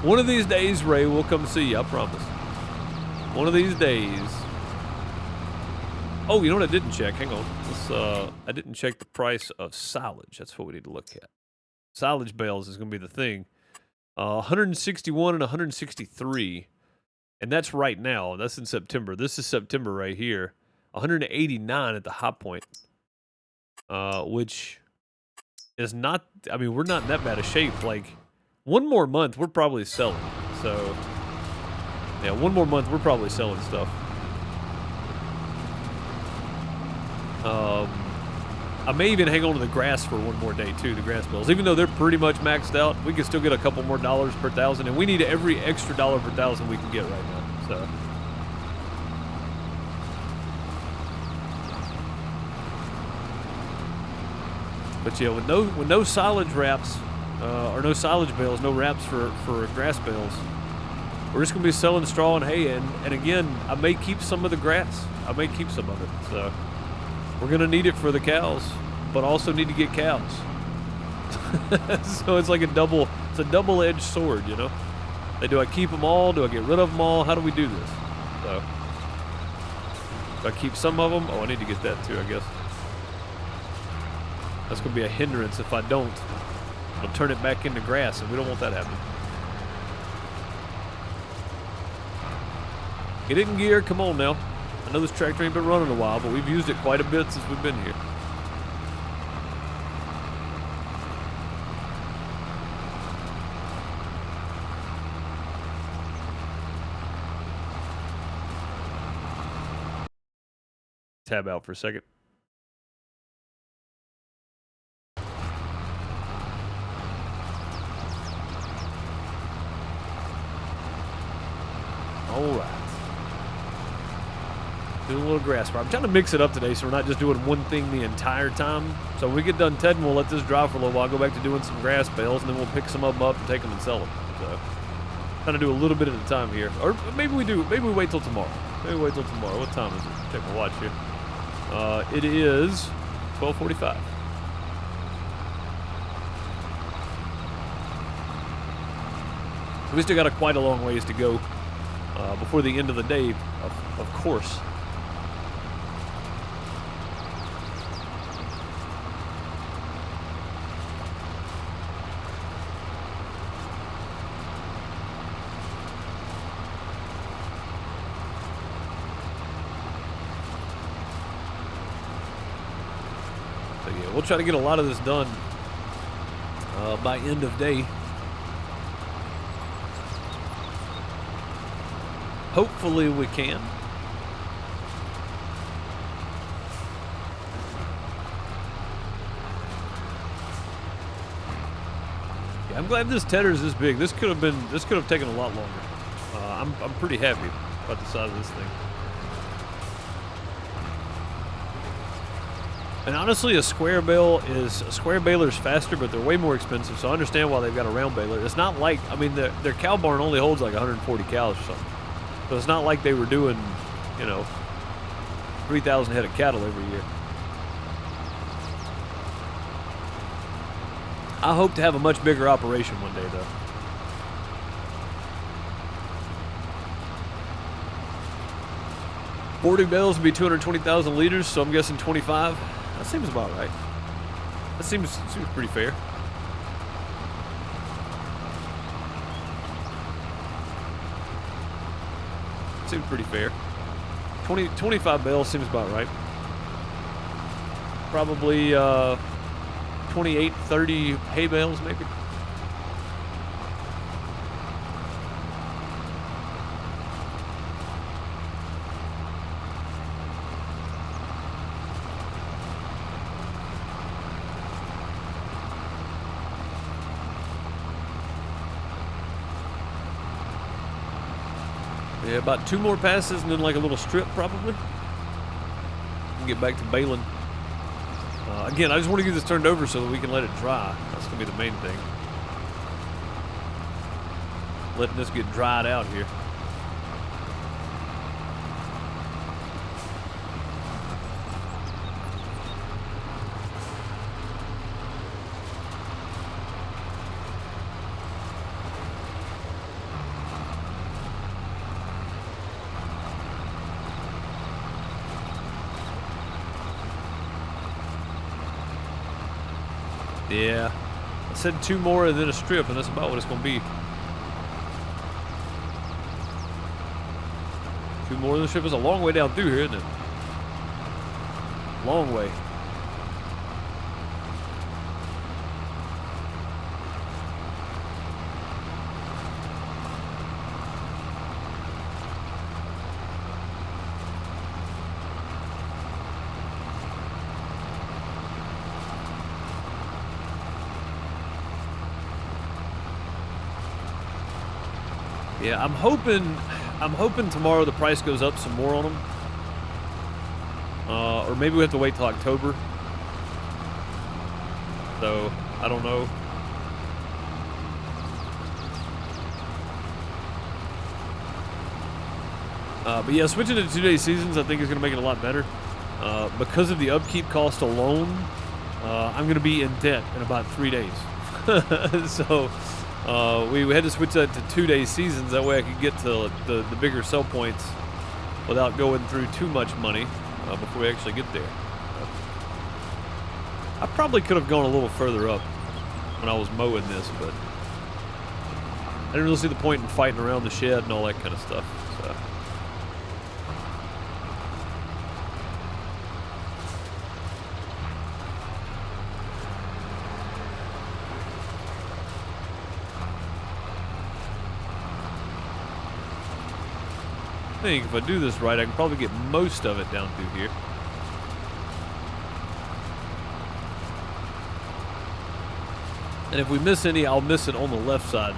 One of these days, Ray, we'll come see you, I promise. One of these days. Oh, you know what I didn't check? Hang on. I didn't check the price of silage. That's what we need to look at. Silage bales is going to be the thing. 161 and 163. And that's right now. That's in September. This is September right here. 189 at the high point. Which is not... I mean, we're not in that bad a shape. Like, one more month, we're probably selling. So, yeah, one more month, we're probably selling stuff. I may even hang on to the grass for one more day too, the grass bills. Even though they're pretty much maxed out, we can still get a couple more dollars per 1,000, and we need every extra dollar per 1,000 we can get right now. So, but yeah, with no silage wraps, or no silage bales, no wraps for grass bales. We're just gonna be selling straw and hay, and again, I may keep some of the grass. I may keep some of it. So we're gonna need it for the cows, but also need to get cows. So it's like a double-edged sword, you know. Do I keep them all? Do I get rid of them all? How do we do this? So do I keep some of them? Oh, I need to get that too, I guess. That's gonna be a hindrance if I don't. It'll turn it back into grass, and we don't want that happening. Get it in gear, come on now. I know this tractor ain't been running a while, but we've used it quite a bit since we've been here. Tab out for a second. All right. Do a little grass fire. I'm trying to mix it up today so we're not just doing one thing the entire time. So when we get done tedding, we'll let this dry for a little while, go back to doing some grass bales, and then we'll pick some of them up and take them and sell them. So trying to do a little bit at a time here. Or maybe we do. Maybe we wait till tomorrow. Maybe we wait till tomorrow. What time is it? Check my watch here. It is 12:45. So we still got quite a long ways to go before the end of the day, of course. So yeah, we'll try to get a lot of this done by end of day. Hopefully we can. Yeah, I'm glad this tedder's this big. This could have taken a lot longer. I'm pretty happy about the size of this thing. And honestly, a square baler's faster, but they're way more expensive. So I understand why they've got a round baler. It's not like, I mean, their cow barn only holds like 140 cows or something. So it's not like they were doing, 3,000 head of cattle every year. I hope to have a much bigger operation one day, though. Boarding bales would be 220,000 liters, so I'm guessing 25. That seems about right. That seems pretty fair. Seems pretty fair. 25 bales seems about right. Probably 28, 30 hay bales maybe. Yeah, about 2 more passes and then like a little strip probably. And get back to baling. Again, I just want to get this turned over so that we can let it dry. That's going to be the main thing. Letting this get dried out here. Yeah, I said 2 more and then a strip, and that's about what it's going to be. 2 more than a strip is a long way down through here, isn't it? Long way. Yeah, I'm hoping tomorrow the price goes up some more on them. Or maybe we have to wait till October. So, I don't know. But yeah, switching to 2-day seasons I think is going to make it a lot better. Because of the upkeep cost alone, I'm going to be in debt in about 3 days. So we had to switch that to 2-day seasons. That way I could get to the bigger sell points without going through too much money before we actually get there. I probably could have gone a little further up when I was mowing this, but I didn't really see the point in fighting around the shed and all that kind of stuff. So. I think if I do this right, I can probably get most of it down through here. And if we miss any, I'll miss it on the left side.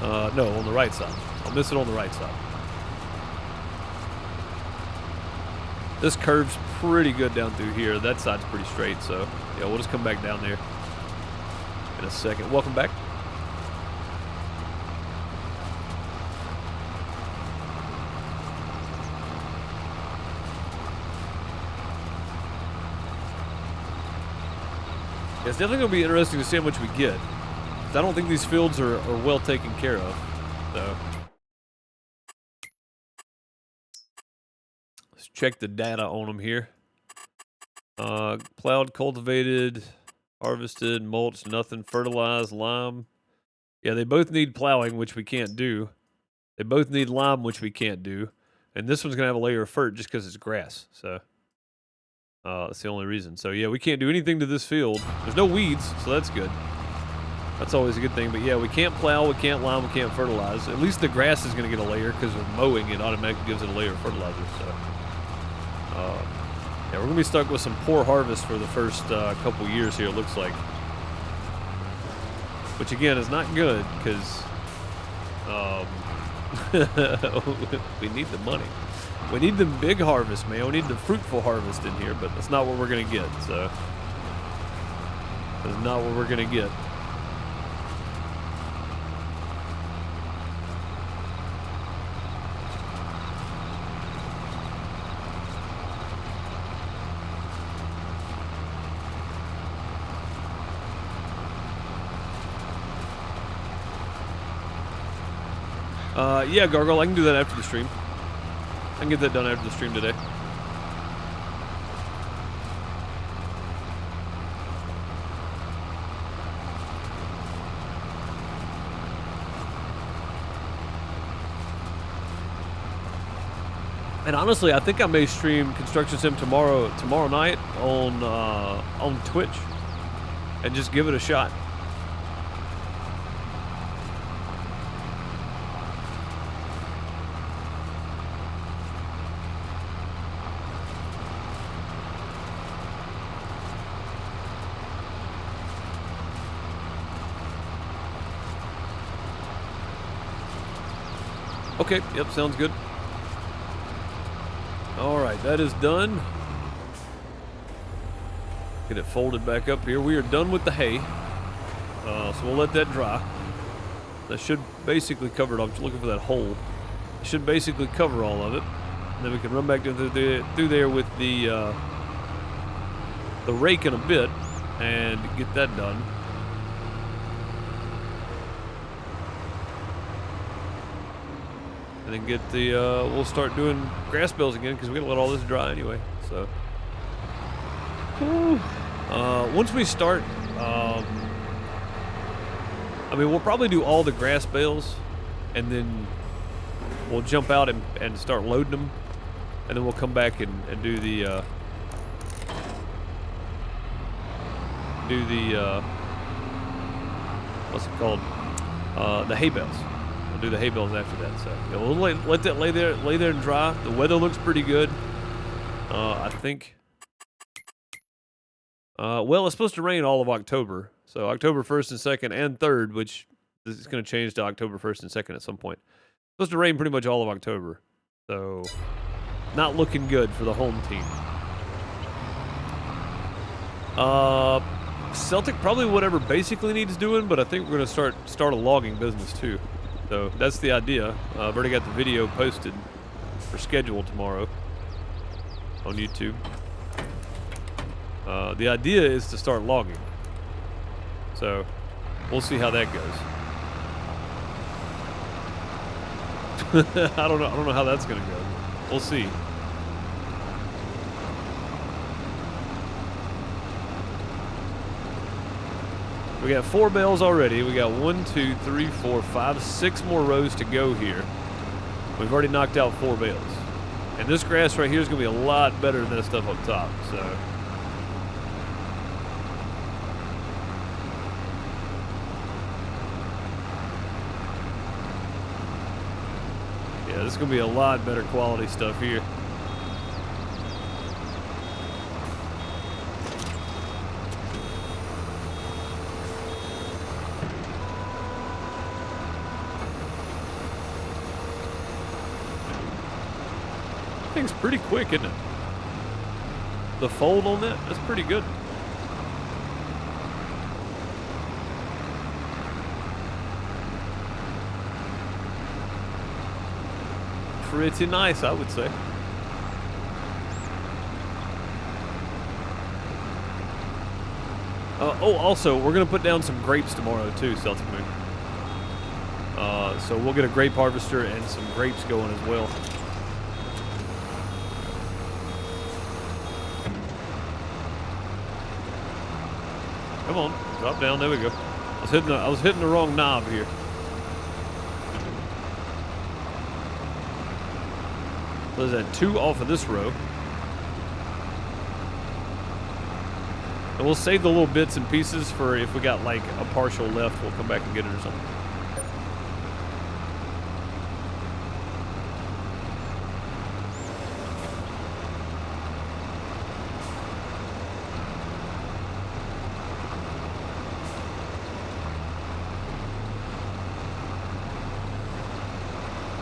No, on the right side. I'll miss it on the right side. This curve's pretty good down through here. That side's pretty straight, so yeah, we'll just come back down there in a second. Welcome back. Yeah, it's definitely going to be interesting to see how much we get. I don't think these fields are well taken care of. So let's check the data on them here. Plowed, cultivated, harvested, mulched, nothing, fertilized, lime. Yeah, they both need plowing, which we can't do. They both need lime, which we can't do. And this one's going to have a layer of fert just because it's grass. So that's the only reason. So yeah, we can't do anything to this field. There's no weeds, so that's good. That's always a good thing. But yeah, we can't plow, we can't lime, we can't fertilize. At least the grass is going to get a layer because of mowing. It automatically gives it a layer of fertilizer. So yeah, we're going to be stuck with some poor harvest for the first couple years here, it looks like. Which again is not good because we need the money. We need the big harvest, man. We need the fruitful harvest in here, but that's not what we're going to get. So that's not what we're going to get. Yeah, Gargoyle, I can do that after the stream. I can get that done after the stream today. And honestly, I think I may stream Construction Sim tomorrow night on Twitch and just give it a shot. Okay, yep, sounds good. All right, that is done. Get it folded back up here. We are done with the hay. So we'll let that dry. That should basically cover it. I'm just looking for that hole. It should basically cover all of it. And then we can run back through there with the rake in a bit and get that done. And then get the, we'll start doing grass bales again because we gotta let all this dry anyway. So, once we start, I mean, we'll probably do all the grass bales and then we'll jump out and start loading them. And then we'll come back and do the, what's it called? The hay bales. Do the hay bales after that, so yeah, we'll let that lay there and dry. The weather looks pretty good. I think. Well, it's supposed to rain all of October, so October 1st and 2nd and 3rd, which is going to change to October 1st and 2nd at some point. It's supposed to rain pretty much all of October, so not looking good for the home team. Celtic probably whatever basically needs doing, but I think we're going to start a logging business too. So that's the idea. I've already got the video posted or schedule tomorrow on YouTube. The idea is to start logging. So we'll see how that goes. I don't know how that's gonna go. We'll see. We got 4 bales already. We got 1, 2, 3, 4, 5, 6 more rows to go here. We've already knocked out 4 bales. And this grass right here is going to be a lot better than that stuff up top. So, yeah, this is going to be a lot better quality stuff here. Thing's pretty quick, isn't it? The fold on that's pretty good. Pretty nice, I would say. Oh, also, we're gonna put down some grapes tomorrow too, Celtic Moon. So we'll get a grape harvester and some grapes going as well. Come on, drop down. There we go. I was hitting the wrong knob here. So there's that 2 off of this row. And we'll save the little bits and pieces for if we got like a partial left, we'll come back and get it or something.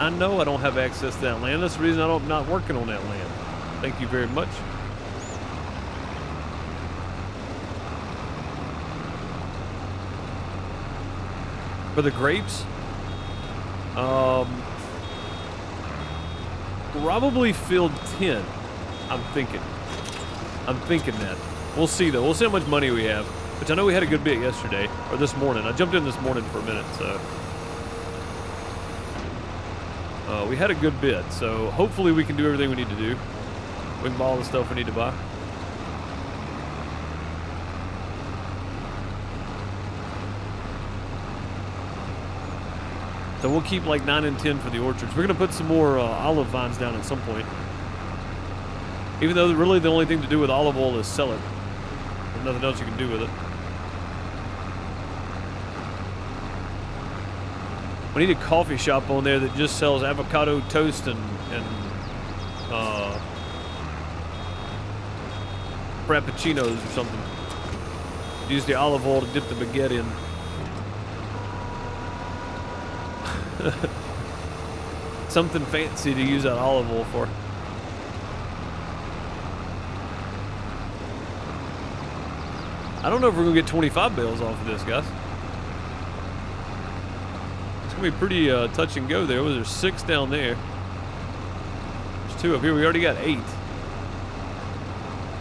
I know I don't have access to that land. That's the reason I'm not working on that land. Thank you very much. For the grapes, probably field 10. I'm thinking that. We'll see though. We'll see how much money we have. Which I know we had a good bit yesterday, or this morning. I jumped in this morning for a minute, so. We had a good bit, so hopefully we can do everything we need to do. We can buy all the stuff we need to buy. So we'll keep like 9 and 10 for the orchards. We're going to put some more olive vines down at some point. Even though really the only thing to do with olive oil is sell it. There's nothing else you can do with it. We need a coffee shop on there that just sells avocado toast and frappuccinos or something. Use the olive oil to dip the baguette in. Something fancy to use that olive oil for. I don't know if we're gonna get 25 bales off of this, guys. It's gonna be pretty touch and go there. There's 6 down there. There's 2 up here. We already got 8.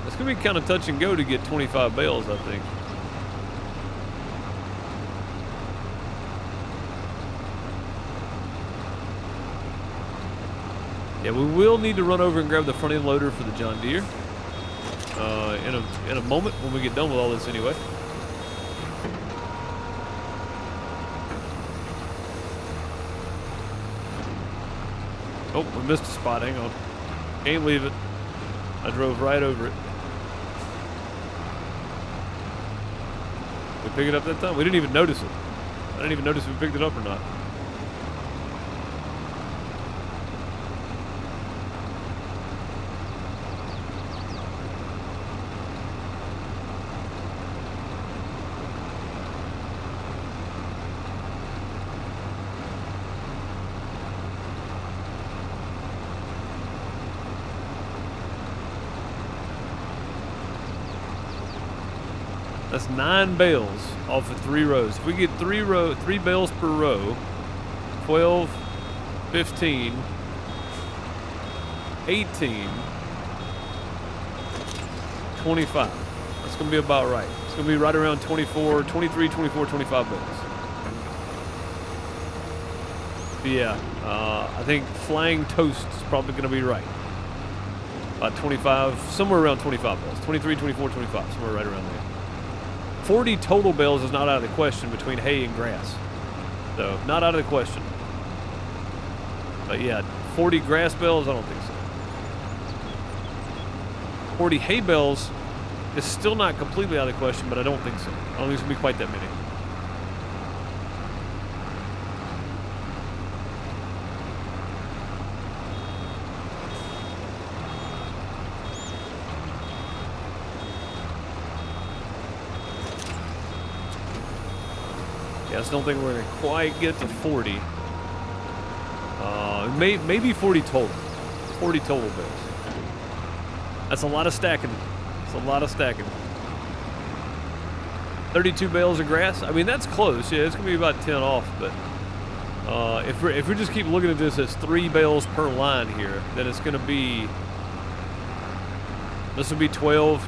It's gonna be kind of touch and go to get 25 bales, I think. Yeah, we will need to run over and grab the front end loader for the John Deere in a moment when we get done with all this anyway. Oh, we missed a spot. Hang on. Can't leave it. I drove right over it. We pick it up that time? We didn't even notice it. I didn't even notice if we picked it up or not. That's 9 bales off of 3 rows. If we get 3 bales per row, 12, 15, 18, 25. That's going to be about right. It's going to be right around 24, 23, 24, 25 bales. But yeah, I think flying toast is probably going to be right. About 25, somewhere around 25 bales. 23, 24, 25, somewhere right around there. 40 total bales is not out of the question between hay and grass. So, not out of the question. But yeah, 40 grass bales, I don't think so. 40 hay bales is still not completely out of the question, but I don't think so. I don't think it's going to be quite that many. I just don't think we're going to quite get to 40. Maybe 40 total. 40 total bales. That's a lot of stacking. It's a lot of stacking. 32 bales of grass. I mean, that's close. Yeah, it's going to be about 10 off. But if we just keep looking at this as 3 bales per line here, then it's going to be... This will be 12,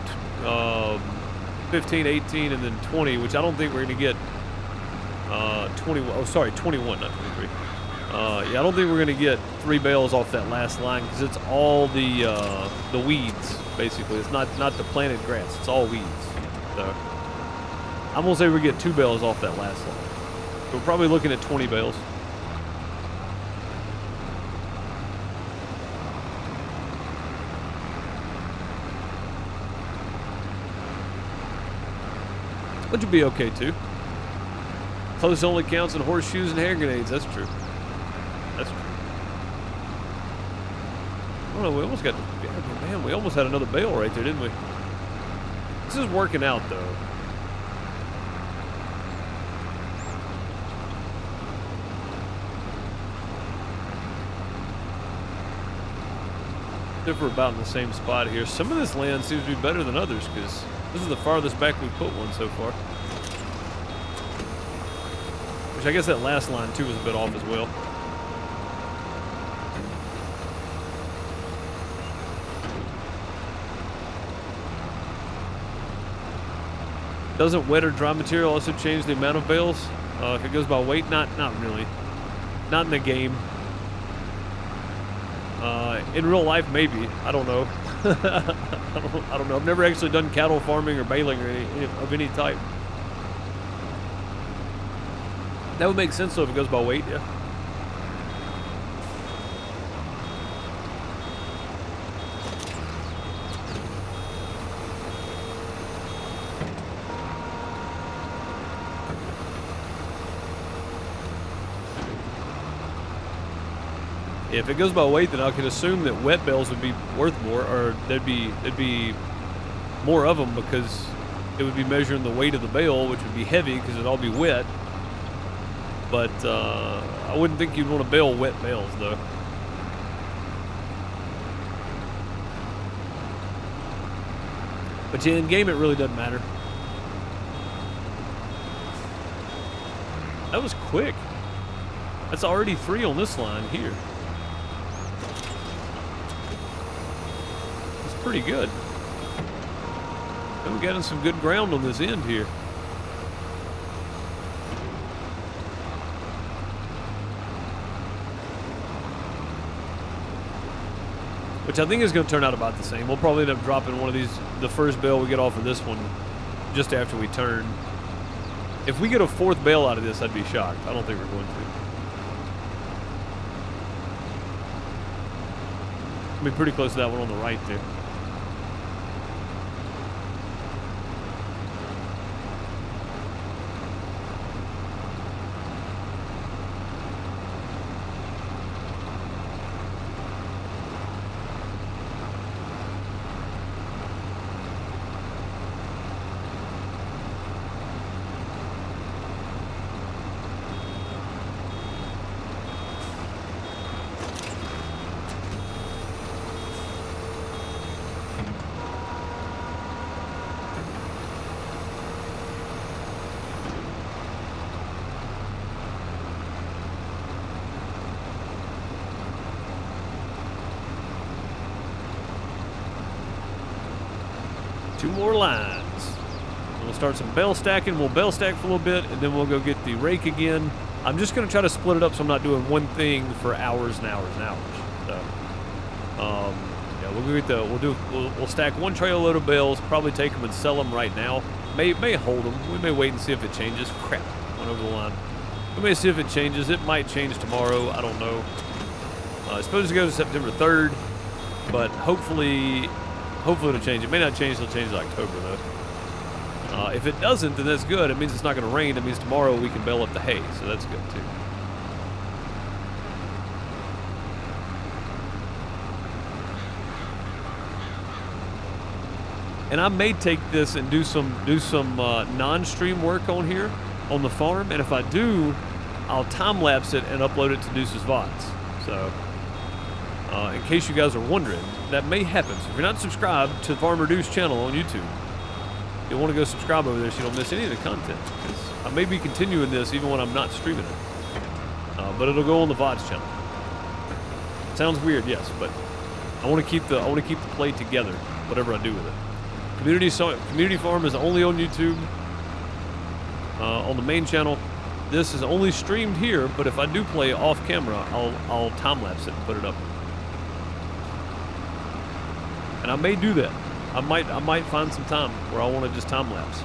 15, 18, and then 20, which I don't think we're going to get... 21. Oh, sorry, 21, not 23. Yeah, I don't think we're gonna get 3 bales off that last line because it's all the weeds basically. It's not the planted grass. It's all weeds. So I'm gonna say we get 2 bales off that last line. So we're probably looking at 20 bales. Which would be okay too. Close only counts in horseshoes and hand grenades. That's true. That's true. Oh no, we almost got. Man, we almost had another bale right there, didn't we? This is working out though. If we're about in the same spot here, some of this land seems to be better than others because this is the farthest back we've put one so far. Which I guess that last line too was a bit off as well. Doesn't wet or dry material also change the amount of bales? If it goes by weight, not really. Not in the game. In real life, maybe. I don't know. I don't know. I've never actually done cattle farming or baling or of any type. That would make sense though if it goes by weight, yeah. If it goes by weight, then I could assume that wet bales would be worth more, or there'd be more of them because it would be measuring the weight of the bale, which would be heavy because it'd all be wet. But I wouldn't think you'd want to bale wet bales, though. But yeah, in game, it really doesn't matter. That was quick. That's already 3 on this line here. That's pretty good. And we got in some good ground on this end here. Which I think is going to turn out about the same. We'll probably end up dropping one of these, the first bale we get off of this one, just after we turn. If we get a 4th bale out of this, I'd be shocked. I don't think we're going to. We'll be pretty close to that one on the right there. 2 more lines. We'll start some bale stacking. We'll bale stack for a little bit, and then we'll go get the rake again. I'm just going to try to split it up so I'm not doing one thing for hours and hours and hours. So, yeah, we'll go get the, we'll stack 1 trailer load of bales, probably take them and sell them right now. May hold them. We may wait and see if it changes. Crap, went over the line. We may see if it changes. It might change tomorrow. I don't know. It's supposed to go to September 3rd, but hopefully it'll change. It may not change until it changes October, though. If it doesn't, then that's good. It means it's not going to rain. It means tomorrow we can bale up the hay, so that's good, too. And I may take this and do some non-stream work on here on the farm, and if I do, I'll time-lapse it and upload it to Deuce's VODs. So, in case you guys are wondering, that may happen. So if you're not subscribed to Farmer Deuce channel on YouTube, you'll want to go subscribe over there so you don't miss any of the content. Because I may be continuing this even when I'm not streaming it, but it'll go on the VODs channel. Sounds weird, yes, but I want to keep the play together, whatever I do with it. Community Farm is only on YouTube, on the main channel. This is only streamed here, but if I do play off camera, I'll time lapse it and put it up. And I may do that. I might find some time where I want to just time lapse.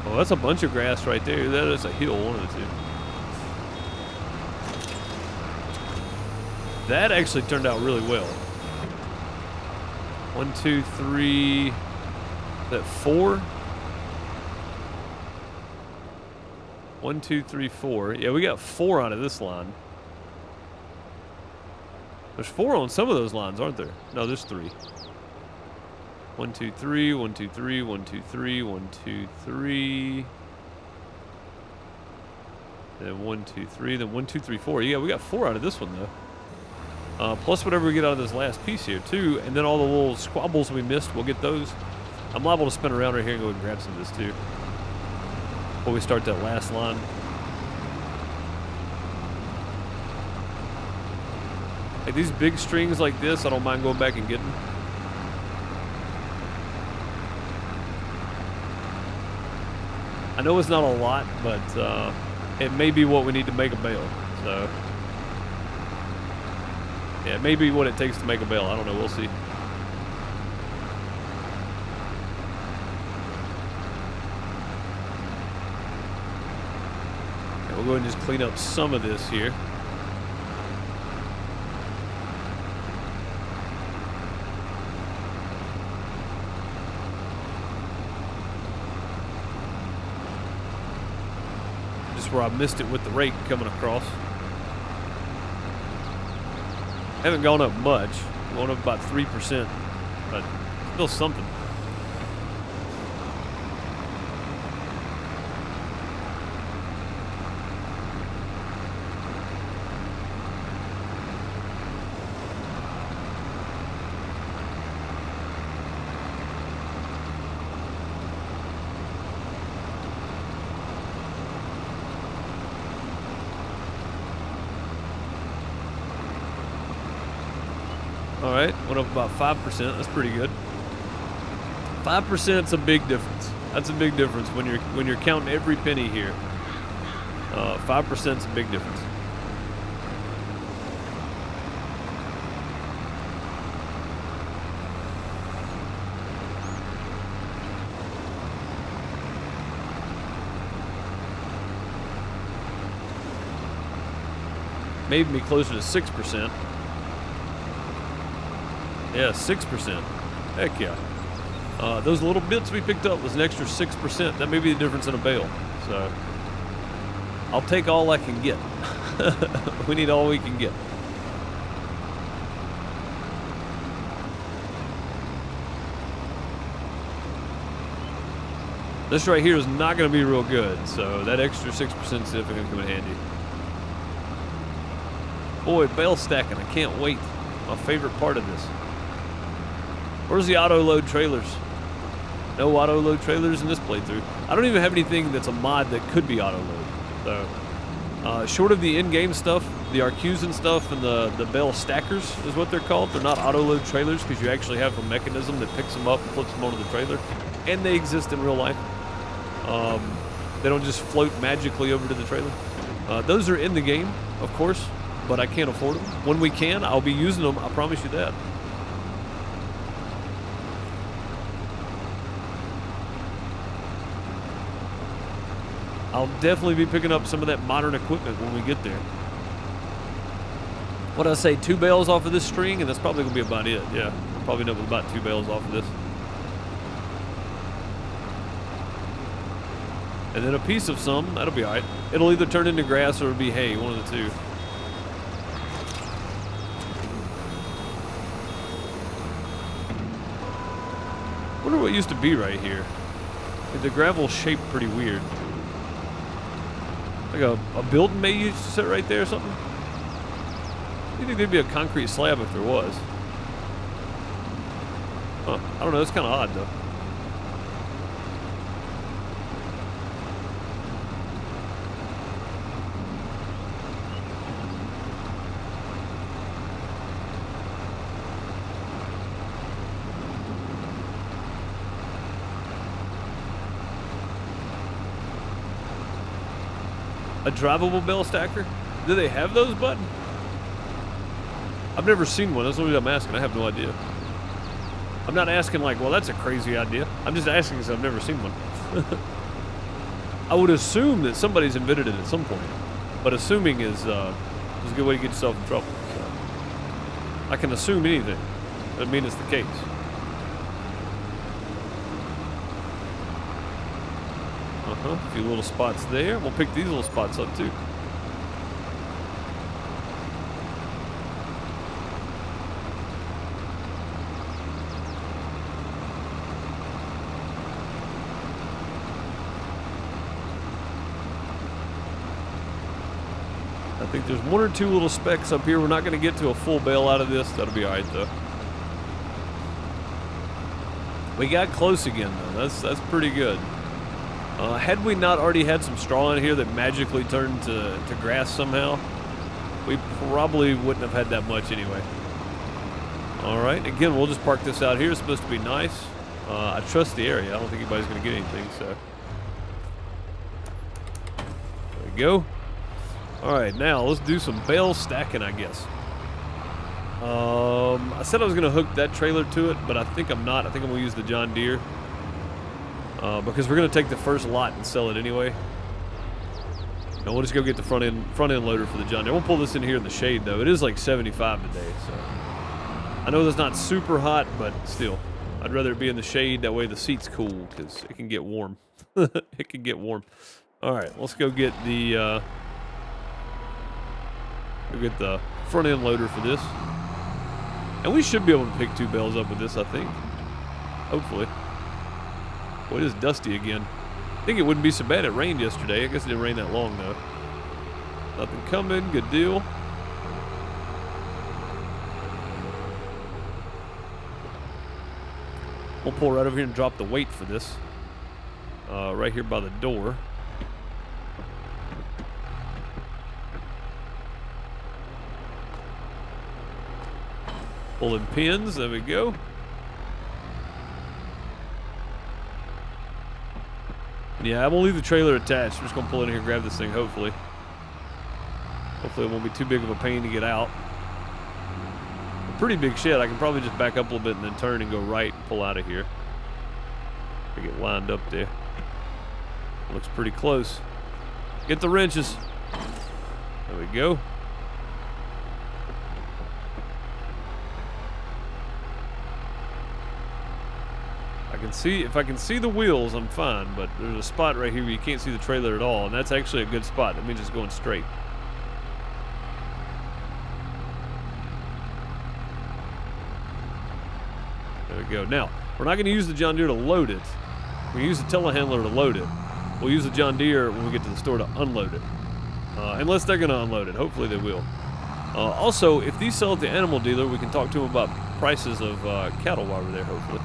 Oh, that's a bunch of grass right there. That is a hill, one of the two. That actually turned out really well. 1, 2, 3. Is that 4? 1, 2, 3, 4. Yeah, we got 4 out of this line. There's 4 on some of those lines, aren't there? No, there's 3. 1, 2, 3, 1, 2, 3, 1, 2, 3, 1, 2, 3. Then 1, 2, 3, then 1, 2, 3, 4. Yeah, we got 4 out of this one, though. Plus whatever we get out of this last piece here, too. And then all the little squabbles we missed, we'll get those. I'm liable to spin around right here and go and grab some of this, too. Before we start that last line. Like these big strings like this, I don't mind going back and getting. I know it's not a lot, but it may be what we need to make a bale. So, yeah, it may be what it takes to make a bale. I don't know. We'll see. Okay, we'll go ahead and just clean up some of this here. Where I missed it with the rake coming across. Haven't gone up much. Going up about 3%, but still something. Alright, went up about 5%. That's pretty good. 5% is a big difference. That's a big difference when you're counting every penny here. 5% is a big difference. Made me closer to 6%. Yeah, 6%. Heck yeah. Those little bits we picked up was an extra 6%. That may be the difference in a bale. So, I'll take all I can get. We need all we can get. This right here is not going to be real good. So, that extra 6% is definitely going to come in handy. Boy, bale stacking. I can't wait. My favorite part of this. Where's the auto-load trailers? No auto-load trailers in this playthrough. I don't even have anything that's a mod that could be auto-load. So, short of the in-game stuff, the RQs and stuff, and the Bale stackers is what they're called. They're not auto-load trailers because you actually have a mechanism that picks them up and flips them onto the trailer, and they exist in real life. They don't just float magically over to the trailer. Those are in the game, of course, but I can't afford them. When we can, I'll be using them, I promise you that. I'll definitely be picking up some of that modern equipment when we get there. What did I say, 2 bales off of this string, and that's probably going to be about it. Yeah, I'll probably end up with about 2 bales off of this. And then a piece of some, that'll be all right. It'll either turn into grass or it'll be hay, one of the two. Wonder what used to be right here. The gravel shaped pretty weird. Like a building may used to sit right there or something. You think there'd be a concrete slab if there was? Huh, I don't know, it's kind of odd though. A drivable bale stacker? Do they have those, bud? I've never seen one. That's what I'm asking. I have no idea. I'm not asking like, well, that's a crazy idea. I'm just asking because I've never seen one. I would assume that somebody's invented it at some point, but assuming is a good way to get yourself in trouble. So I can assume anything. Doesn't mean it's the case. A few little spots there. We'll pick these little spots up too. I think there's 1 or 2 little specks up here. We're not going to get to a full bale out of this. That'll be all right though. We got close again though. That's pretty good. Had we not already had some straw in here that magically turned to grass somehow, we probably wouldn't have had that much anyway. Alright, again, we'll just park this out here. It's supposed to be nice. I trust the area. I don't think anybody's going to get anything, so. There we go. Alright, now let's do some bale stacking, I guess. I said I was going to hook that trailer to it, but I think I'm not. I think I'm going to use the John Deere. Because we're going to take the first lot and sell it anyway. And we'll just go get the front end loader for the John Deere. We'll pull this in here in the shade, though. It is like 75 today, so. I know that's not super hot, but still. I'd rather it be in the shade. That way the seat's cool, because it can get warm. It can get warm. All right, let's go get the front end loader for this. And we should be able to pick 2 bales up with this, I think. Hopefully. Boy, it is dusty again. I think it wouldn't be so bad. It rained yesterday. I guess it didn't rain that long, though. Nothing coming. Good deal. We'll pull right over here and drop the weight for this. Right here by the door. Pulling pins. There we go. Yeah, I'm going to leave the trailer attached. I'm just going to pull in here and grab this thing, hopefully. Hopefully it won't be too big of a pain to get out. A pretty big shed. I can probably just back up a little bit and then turn and go right and pull out of here. I get lined up there. Looks pretty close. Get the wrenches. There we go. If I can see the wheels, I'm fine, but there's a spot right here where you can't see the trailer at all, and that's actually a good spot. That means it's going straight. There we go. Now, we're not going to use the John Deere to load it. We use the telehandler to load it. We'll use the John Deere when we get to the store to unload it. Unless they're going to unload it. Hopefully they will. Also, if these sell at the animal dealer, we can talk to them about prices of cattle while we're there, hopefully.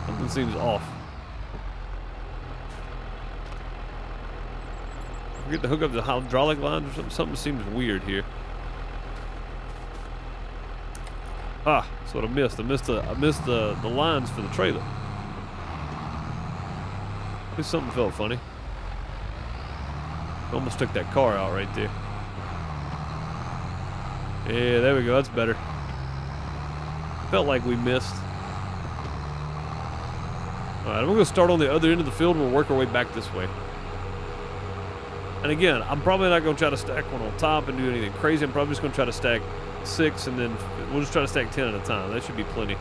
Something seems off. Forget to hook up the hydraulic lines or something. Something seems weird here. Ah, that's what I missed. I missed the lines for the trailer. Just something felt funny. Almost took that car out right there. Yeah, there we go. That's better. Felt like we missed. All right, we're gonna start on the other end of the field and we'll work our way back this way. And again, I'm probably not gonna try to stack one on top and do anything crazy. I'm probably just gonna try to stack 6 and then we'll just try to stack 10 at a time. That should be plenty.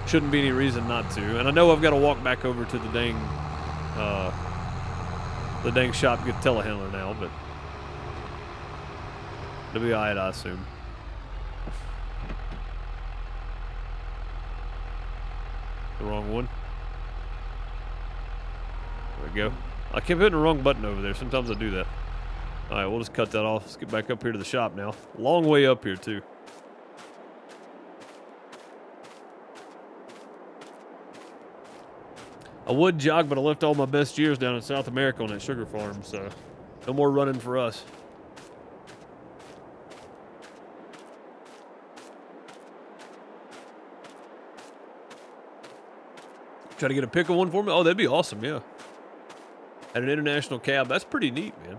Shouldn't be any reason not to. And I know I've got to walk back over to the dang shop and get the telehandler now, but it'll be alright, I assume. The wrong one. There we go. I kept hitting the wrong button over there. Sometimes I do that. Alright, we'll just cut that off. Let's get back up here to the shop now. Long way up here, too. I would jog, but I left all my best years down in South America on that sugar farm, so no more running for us. Try to get a pick of one for me? Oh, that'd be awesome, yeah. At an international cab. That's pretty neat, man.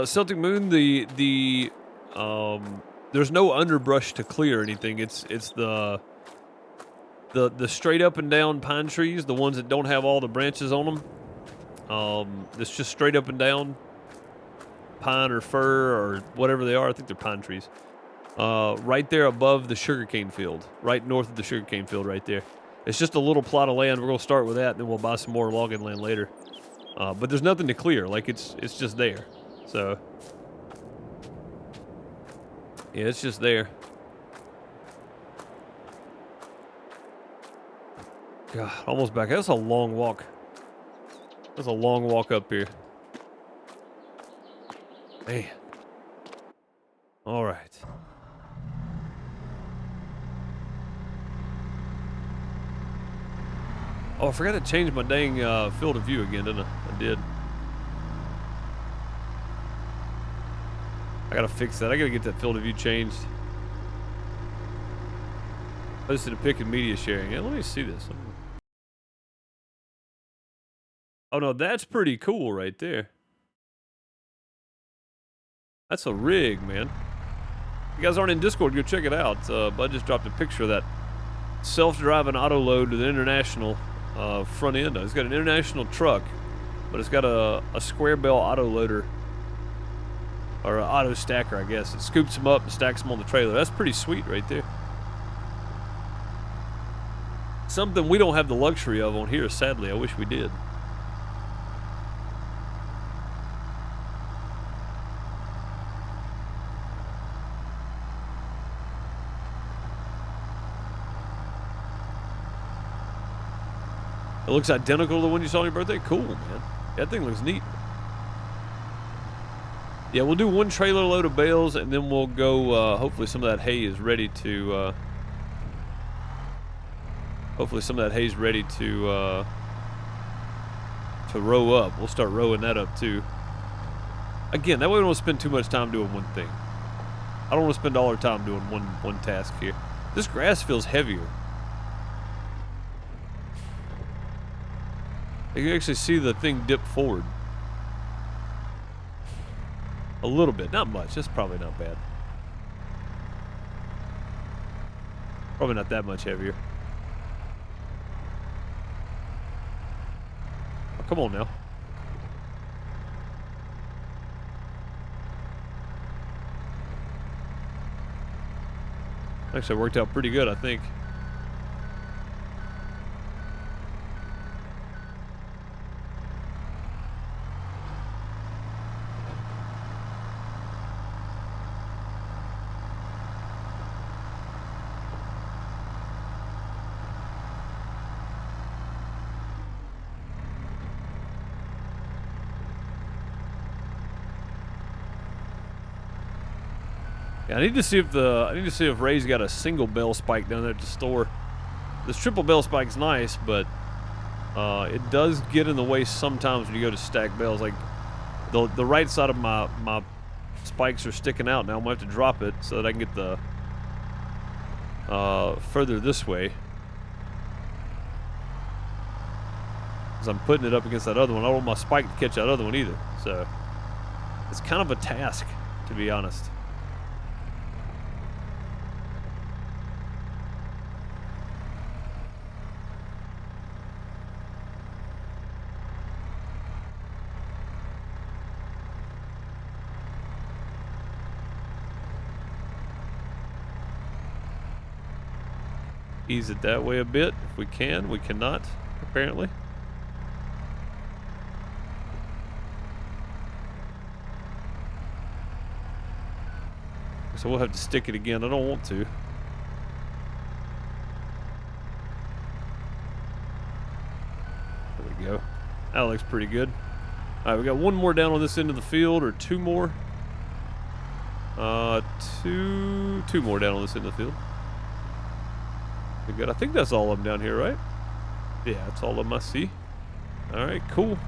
Celtic Moon, there's no underbrush to clear or anything. It's the straight up and down pine trees, the ones that don't have all the branches on them. It's just straight up and down pine or fir or whatever they are. I think they're pine trees. Right there above the sugarcane field, right north of the sugarcane field right there. It's just a little plot of land. We're going to start with that, and then we'll buy some more logging land later. But there's nothing to clear. Like, it's just there. So, yeah, it's just there. God, almost back. That's a long walk. That's a long walk up here. Man. All right. Oh, I forgot to change my dang field of view again, didn't I? I did. I gotta fix that. I gotta get that field of view changed. I just did a pick and media sharing. Yeah, let me see this. Oh no, that's pretty cool right there. That's a rig, man. If you guys aren't in Discord, go check it out. Bud just dropped a picture of that self-driving auto load to the international front end. It's got an international truck, but it's got a square bell auto loader. Or an auto stacker, I guess. It scoops them up and stacks them on the trailer. That's pretty sweet right there. Something we don't have the luxury of on here, sadly. I wish we did. It looks identical to the one you saw on your birthday? Cool, man. That thing looks neat. Yeah, we'll do one trailer load of bales, and then we'll go, hopefully some of that hay is ready to, row up. We'll start rowing that up, too. Again, that way we don't spend too much time doing one thing. I don't want to spend all our time doing one task here. This grass feels heavier. You can actually see the thing dip forward. A little bit, not much. That's probably not bad. Probably not that much heavier. Oh, come on now. Actually, it worked out pretty good, I think. Yeah, I need to see if Ray's got a single bale spike down there at the store. This triple bale spike's nice, but it does get in the way sometimes when you go to stack bales. Like the right side of my spikes are sticking out now. I'm gonna have to drop it so that I can get the further this way. Because I'm putting it up against that other one. I don't want my spike to catch that other one either. So it's kind of a task, to be honest. Ease it that way a bit if we can. We cannot, apparently. So we'll have to stick it again. I don't want to. There we go. That looks pretty good. All right, we got one more down on this end of the field, or two more. Two more down on this end of the field. Good. I think that's all of them down here, right? Yeah, that's all of them I see. All right, cool.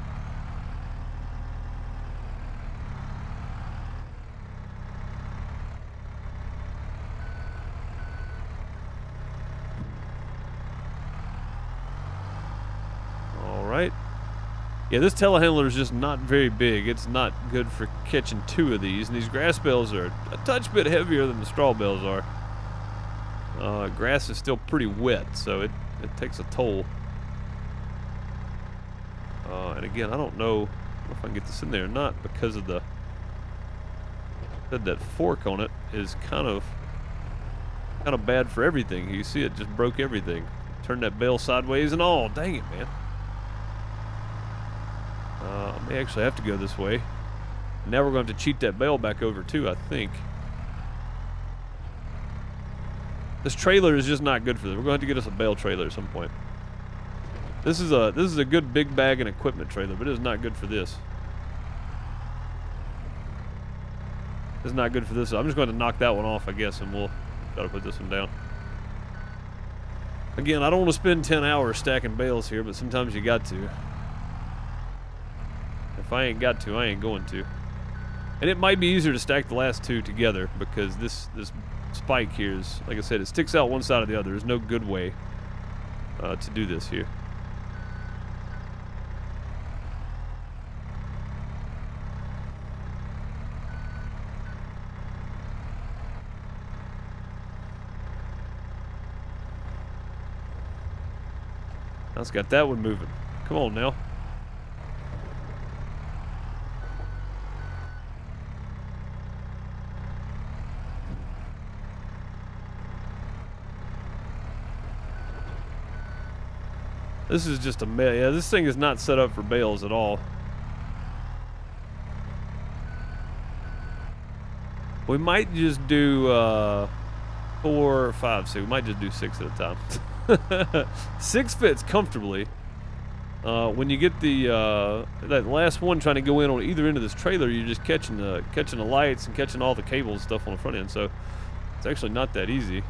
All right. Yeah, this telehandler is just not very big. It's not good for catching two of these, and these grass bales are a touch bit heavier than the straw bales are. Grass is still pretty wet, so it takes a toll. And again, I don't know if I can get this in there or not because of that fork on it is kind of bad for everything. You see it just broke everything. Turned that bale sideways and all. Dang it, man. I may actually have to go this way. Now we're going to have to cheat that bale back over too, I think. This trailer is just not good for this. We're going to have to get us a bale trailer at some point. This is a good big bag and equipment trailer, but it is not good for this. It's not good for this. I'm just going to knock that one off, I guess, and we'll try to put this one down. Again, I don't want to spend 10 hours stacking bales here, but sometimes you got to. If I ain't got to, I ain't going to. And it might be easier to stack the last two together because this spike here is, like I said, it sticks out one side or the other. There's no good way to do this here. Let's got that one moving. Come on now. This is just a mess. Yeah, this thing is not set up for bales at all. We might just do 4, 5, 6. We might just do 6 at a time. 6 fits comfortably. When you get that last one trying to go in on either end of this trailer, you're just catching the lights and catching all the cables and stuff on the front end. So it's actually not that easy.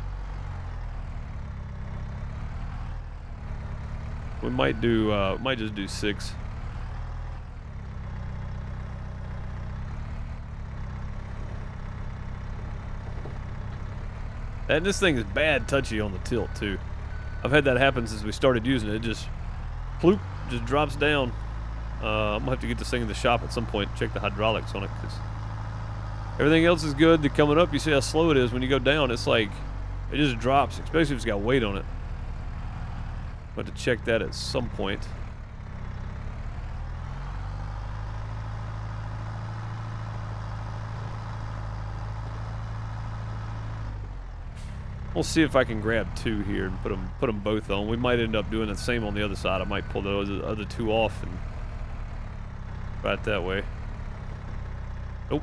We might just do 6. And this thing is bad touchy on the tilt too. I've had that happen since we started using it. It just, ploop, just drops down. I'm gonna have to get this thing in the shop at some point and check the hydraulics on it because everything else is good. Coming up, you see how slow it is. When you go down, it's like, it just drops, especially if it's got weight on it. I'll have to check that at some point. We'll see if I can grab 2 here and put them both on. We might end up doing the same on the other side. I might pull the other 2 off and try it that way. Nope.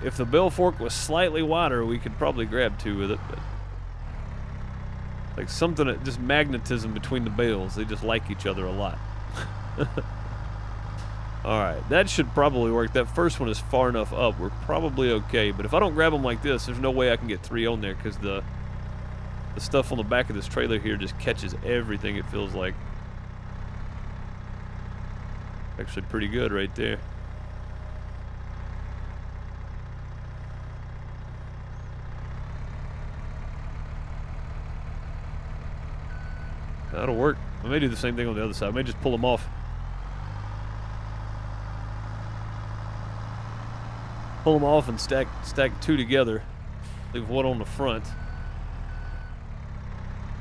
If the bale fork was slightly wider, we could probably grab 2 with it, but like something, just magnetism between the bales. They just like each other a lot. All right, that should probably work. That first one is far enough up. We're probably okay. But if I don't grab them like this, there's no way I can get 3 on there because the stuff on the back of this trailer here just catches everything, it feels like. Actually pretty good right there. That'll work. I may do the same thing on the other side. I may just pull them off. Pull them off and stack 2 together. Leave one on the front.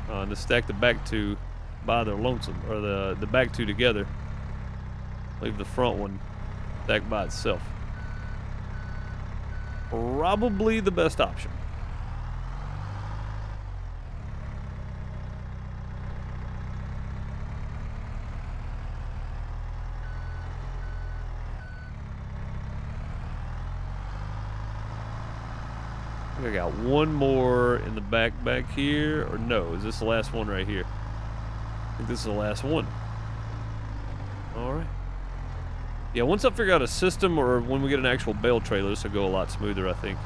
And just stack the back 2 by their lonesome, or the back 2 together. Leave the front one stacked by itself. Probably the best option. I think I got one more in the back here, or no, is this the last one right here? I think this is the last one. All right. Yeah, once I figure out a system, or when we get an actual bale trailer, this will go a lot smoother, I think.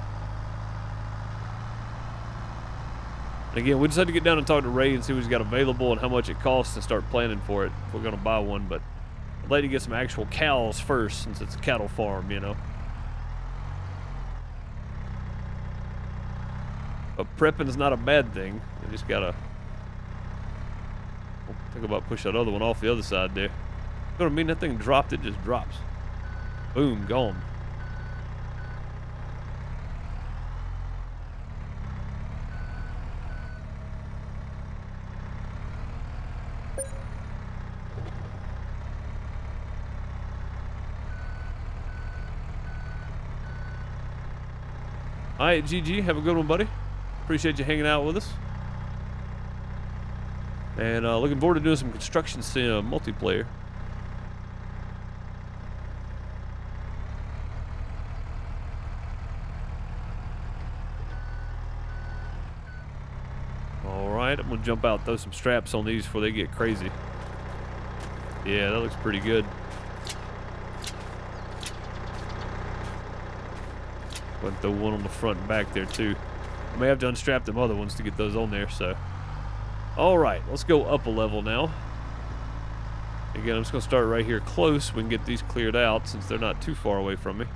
And again, we just had to get down and talk to Ray and see what he's got available and how much it costs and start planning for it if we're going to buy one. But I'd like to get some actual cows first, since it's a cattle farm, you know. But prepping is not a bad thing. You just gotta think about push that other one off the other side there. Gonna mean that thing dropped, it just drops. Boom, gone. All right, GG, have a good one, buddy. Appreciate you hanging out with us. And looking forward to doing some construction sim multiplayer. Alright, I'm going to jump out, throw some straps on these before they get crazy. Yeah, that looks pretty good. Went throw one on the front and back there too. I may have to unstrap them other ones to get those on there, so. Alright, let's go up a level now. Again, I'm just going to start right here close. We can get these cleared out since they're not too far away from me.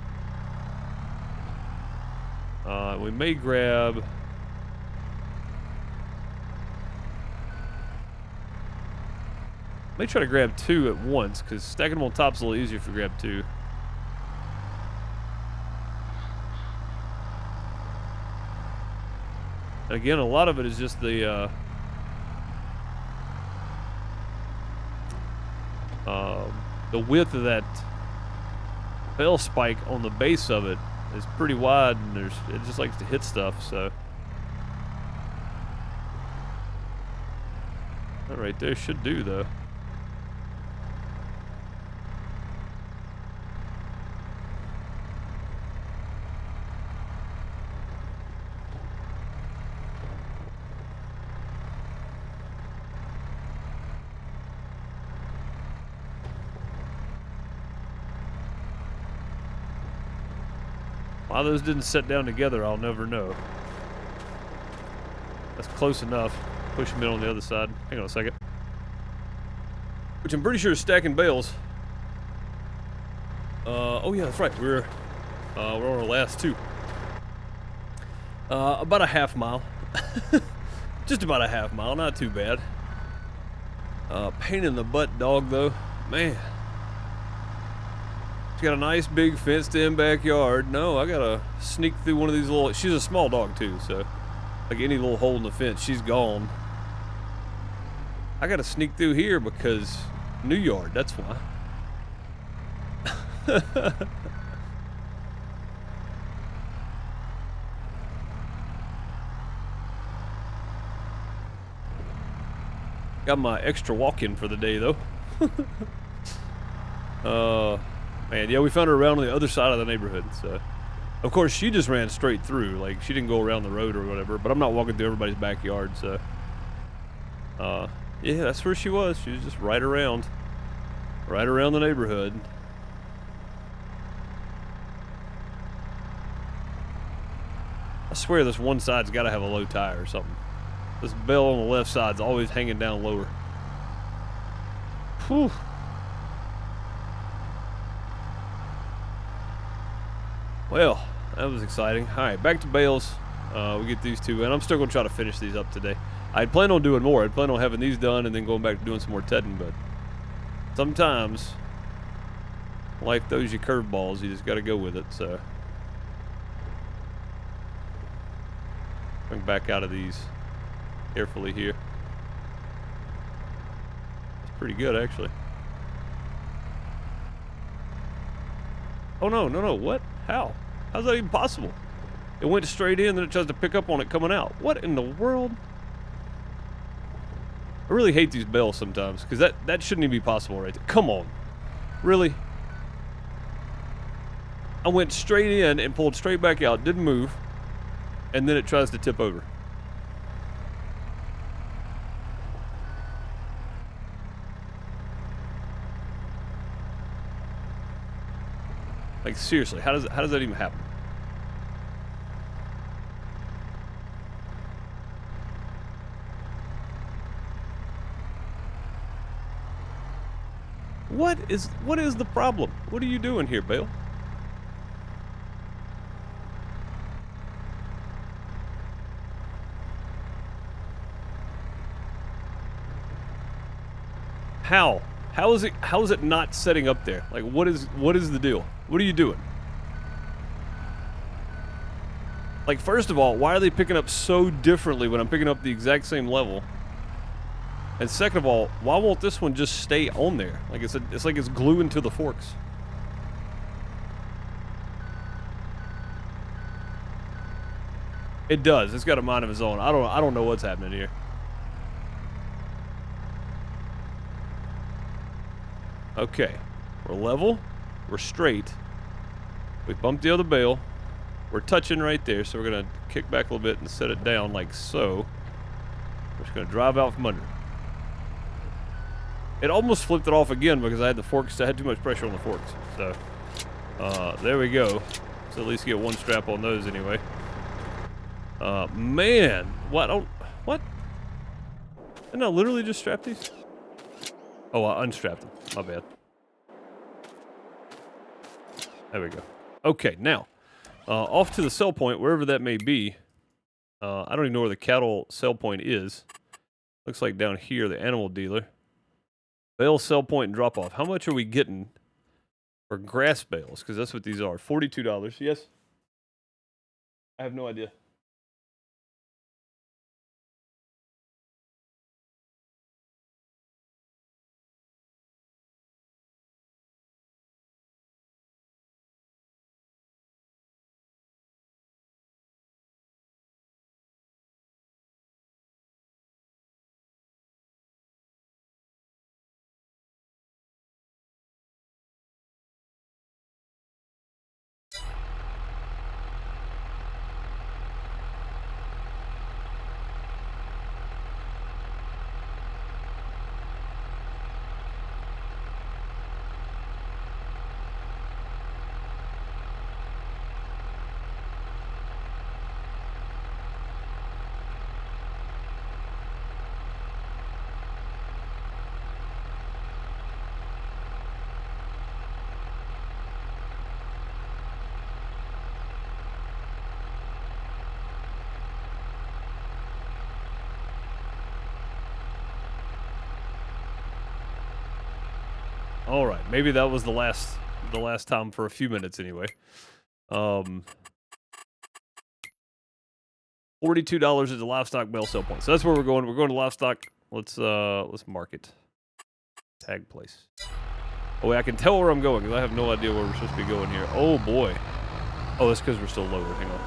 We may grab... may try to grab 2 at once, because stacking them on top is a little easier if you grab 2. Again, a lot of it is just the width of that bale spike on the base of it is pretty wide, and it just likes to hit stuff. So that right there should do though. Why those didn't set down together, I'll never know. That's close enough. Push them in on the other side. Hang on a second. Which I'm pretty sure is stacking bales. Oh yeah, that's right. We're on our last 2. About a half mile. Just about a half mile, not too bad. Pain in the butt dog though. Man. She's got a nice big fenced-in backyard. No, I gotta sneak through one of these little... she's a small dog too, so like any little hole in the fence, she's gone. I gotta sneak through here because new yard, that's why. Got my extra walk-in for the day though. Man, yeah, we found her around on the other side of the neighborhood, so. Of course, she just ran straight through. Like, she didn't go around the road or whatever, but I'm not walking through everybody's backyard, so. Yeah, that's where she was. She was just right around the neighborhood. swear this one side's got to have a low tire or something. This bale on the left side's always hanging down lower. Whew. Well, that was exciting. All right, back to bales. We get these two in. I'm still going to try to finish these up today. I'd plan on doing more. I'd plan on having these done and then going back to doing some more tedding, but sometimes life throws you curveballs. You just got to go with it, so. Bring back out of these carefully here. It's pretty good, actually. Oh, no, what? How? How's that even possible? It went straight in, then it tries to pick up on it coming out. What in the world? I really hate these bales sometimes, because that shouldn't even be possible right there. Come on. Really? I went straight in and pulled straight back out, didn't move, and then it tries to tip over. Like, seriously, how does that even happen? What is the problem? What are you doing here, Bale? How? How is it not setting up there? Like, what is the deal? What are you doing? Like, first of all, why are they picking up so differently when I'm picking up the exact same level? And second of all, why won't this one just stay on there? Like it's like it's gluing to the forks. It does. It's got a mind of its own. I don't know what's happening here. Okay, we're level, we're straight. We bumped the other bale. We're touching right there, so we're gonna kick back a little bit and set it down like so. We're just gonna drive out from under. It almost flipped it off again because I had the forks. I had too much pressure on the forks. So, there we go. So at least get one strap on those anyway. Man, what? Didn't I literally just strap these? Oh, I unstrapped them. My bad. There we go. Okay, now, off to the sell point, wherever that may be. I don't even know where the cattle sell point is. Looks like down here, the animal dealer. Bale sell point and drop off. How much are we getting for grass bales? Because that's what these are. $42. Yes? I have no idea. All right, maybe that was the last time for a few minutes anyway. $42 is the livestock bale sell point. So that's where we're going. We're going to livestock. Let's mark it. Tag place. Oh wait, I can tell where I'm going because I have no idea where we're supposed to be going here. Oh boy. Oh, that's because we're still lower. Hang on.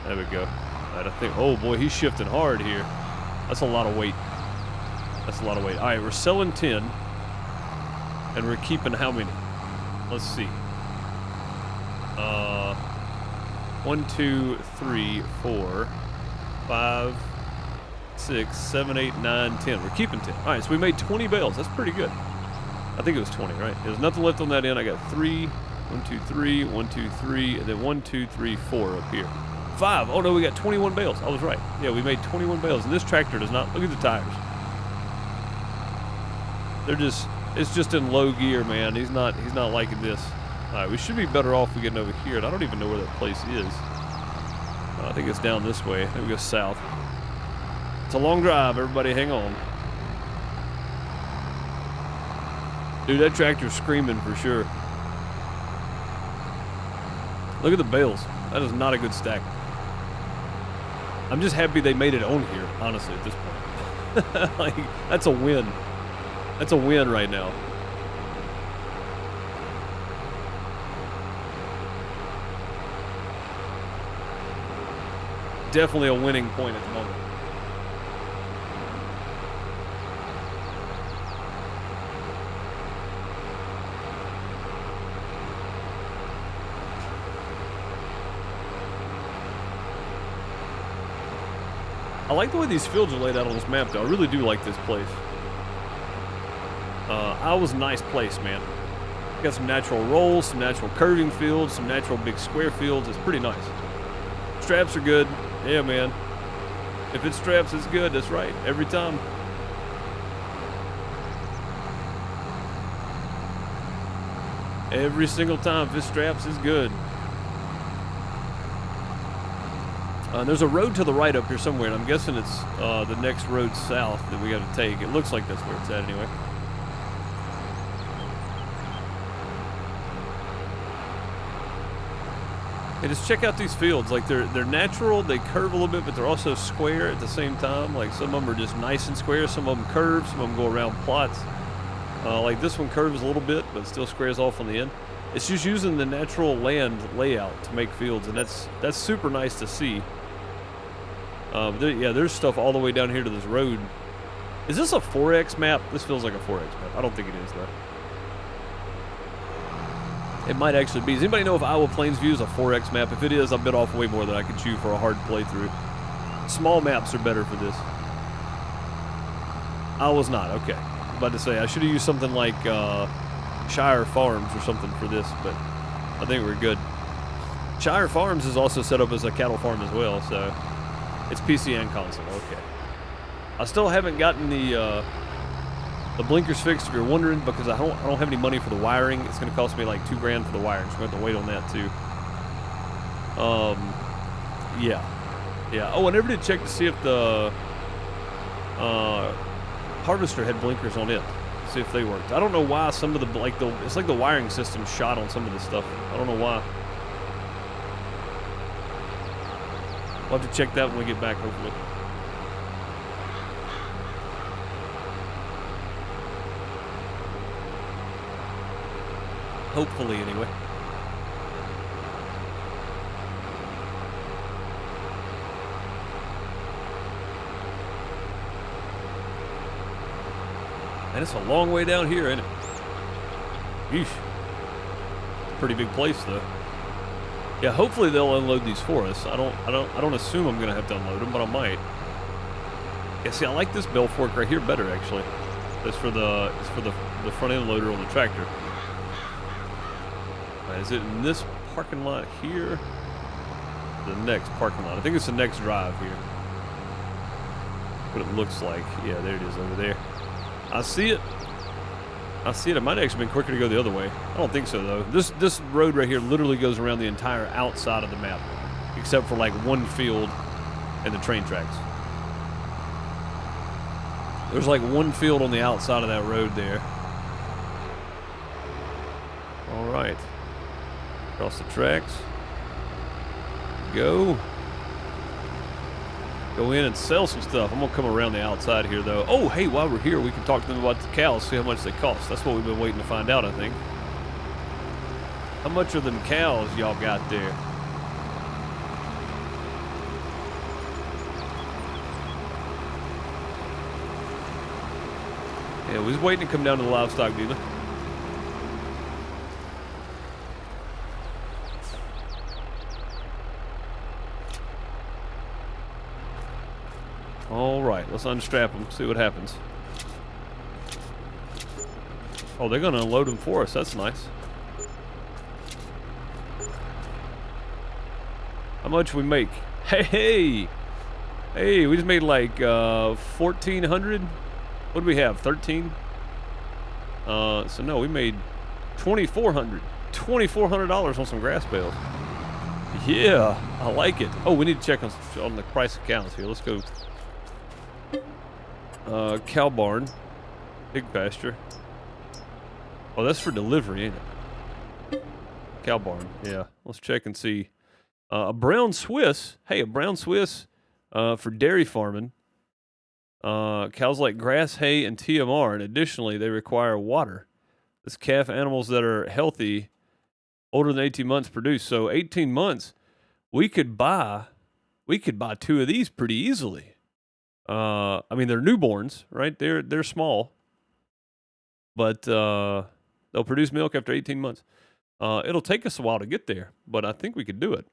There we go. All right, I think. Oh boy, he's shifting hard here. That's a lot of weight. That's a lot of weight. All right, we're selling 10. And we're keeping how many? Let's see. 1, 2, 3, 4, 5, 6, 7, 8, 9, 10. We're keeping 10. All right, so we made 20 bales. That's pretty good. I think it was 20, right? There's nothing left on that end. I got 3, 1, 2, 3, 1, 2, 3, and then 1, 2, 3, 4 up here. 5. Oh no, we got 21 bales. I was right. Yeah, we made 21 bales, and this tractor does not. Look at the tires. They're just. It's just in low gear, man. He's not liking this. All right, we should be better off we getting over here, and I don't even know where that place is. I think it's down this way. I think we go south. It's a long drive. Everybody, hang on. Dude, that tractor's screaming for sure. Look at the bales. That is not a good stack. I'm just happy they made it on here, honestly, at this point. Like, that's a win. That's a win right now. Definitely a winning point at the moment. I like the way these fields are laid out on this map, though. I really do like this place. Iowa's a nice place, man. Got some natural rolls, some natural curving fields, some natural big square fields. It's pretty nice. Straps are good. Yeah, man. If it straps, it's good. That's right. Every time. Every single time, if it straps, it's good. There's a road to the right up here somewhere, and I'm guessing it's the next road south that we got to take. It looks like that's where it's at anyway. Hey, just check out these fields. Like, they're natural, they curve a little bit, but they're also square at the same time. Like, some of them are just nice and square, some of them curve, some of them go around plots. Like this one curves a little bit, but still squares off on the end. It's just using the natural land layout to make fields, and that's super nice to see. Yeah, there's stuff all the way down here to this road. Is this a 4X map? This feels like a 4X map. I don't think it is, though. It might actually be. Does anybody know if Iowa Plainsview is a 4X map? If it is, I bit off way more than I could chew for a hard playthrough. Small maps are better for this. Iowa's not. Okay. I'm about to say, I should have used something like Shire Farms or something for this, but I think we're good. Shire Farms is also set up as a cattle farm as well, so it's PC and console. Okay. I still haven't gotten the blinkers fixed, if you're wondering, because I don't have any money for the wiring. It's going to cost me like $2 grand for the wiring, so I'm going to have to wait on that too. Yeah. Oh, I never did check to see if the harvester had blinkers on it. See if they worked. I don't know why some of the it's like the wiring system shot on some of this stuff. I don't know why. We'll have to check that when we get back, hopefully. Hopefully, anyway. And it's a long way down here, isn't it? Yeesh. Pretty big place, though. Yeah, hopefully they'll unload these for us. I don't assume I'm gonna have to unload them, but I might. Yeah, see, I like this bell fork right here better, actually. It's for the front end loader on the tractor. Is it in this parking lot here? The next parking lot. I think it's the next drive here. What it looks like. Yeah, there it is over there. I see it. I see it. It might have actually been quicker to go the other way. I don't think so, though. This road right here literally goes around the entire outside of the map, except for like one field and the train tracks. There's like one field on the outside of that road there. All right. Across the tracks. Go in and sell some stuff. I'm gonna come around the outside here, though. Oh, hey, while we're here, we can talk to them about the cows, see how much they cost. That's what we've been waiting to find out, I think. How much are them cows y'all got there? Yeah, we was waiting to come down to the livestock dealer. All right, let's unstrap them, see what happens. Oh, they're going to unload them for us. That's nice. How much we make? Hey, we just made like 1,400. What do we have? 13. So no, we made 2,400. $2,400 on some grass bales. Yeah, I like it. Oh, we need to check on the price of cows here. Let's go. Cow barn, pig pasture. Oh, that's for delivery, ain't it? Cow barn. Yeah, let's check and see. A brown Swiss. Hey, a brown Swiss for dairy farming. Cows like grass, hay, and TMR, and additionally, they require water. This calf animals that are healthy, older than 18 months produce. So 18 months, we could buy 2 of these pretty easily. I mean, they're newborns, right? They're small, but they'll produce milk after 18 months. It'll take us a while to get there, but I think we could do it.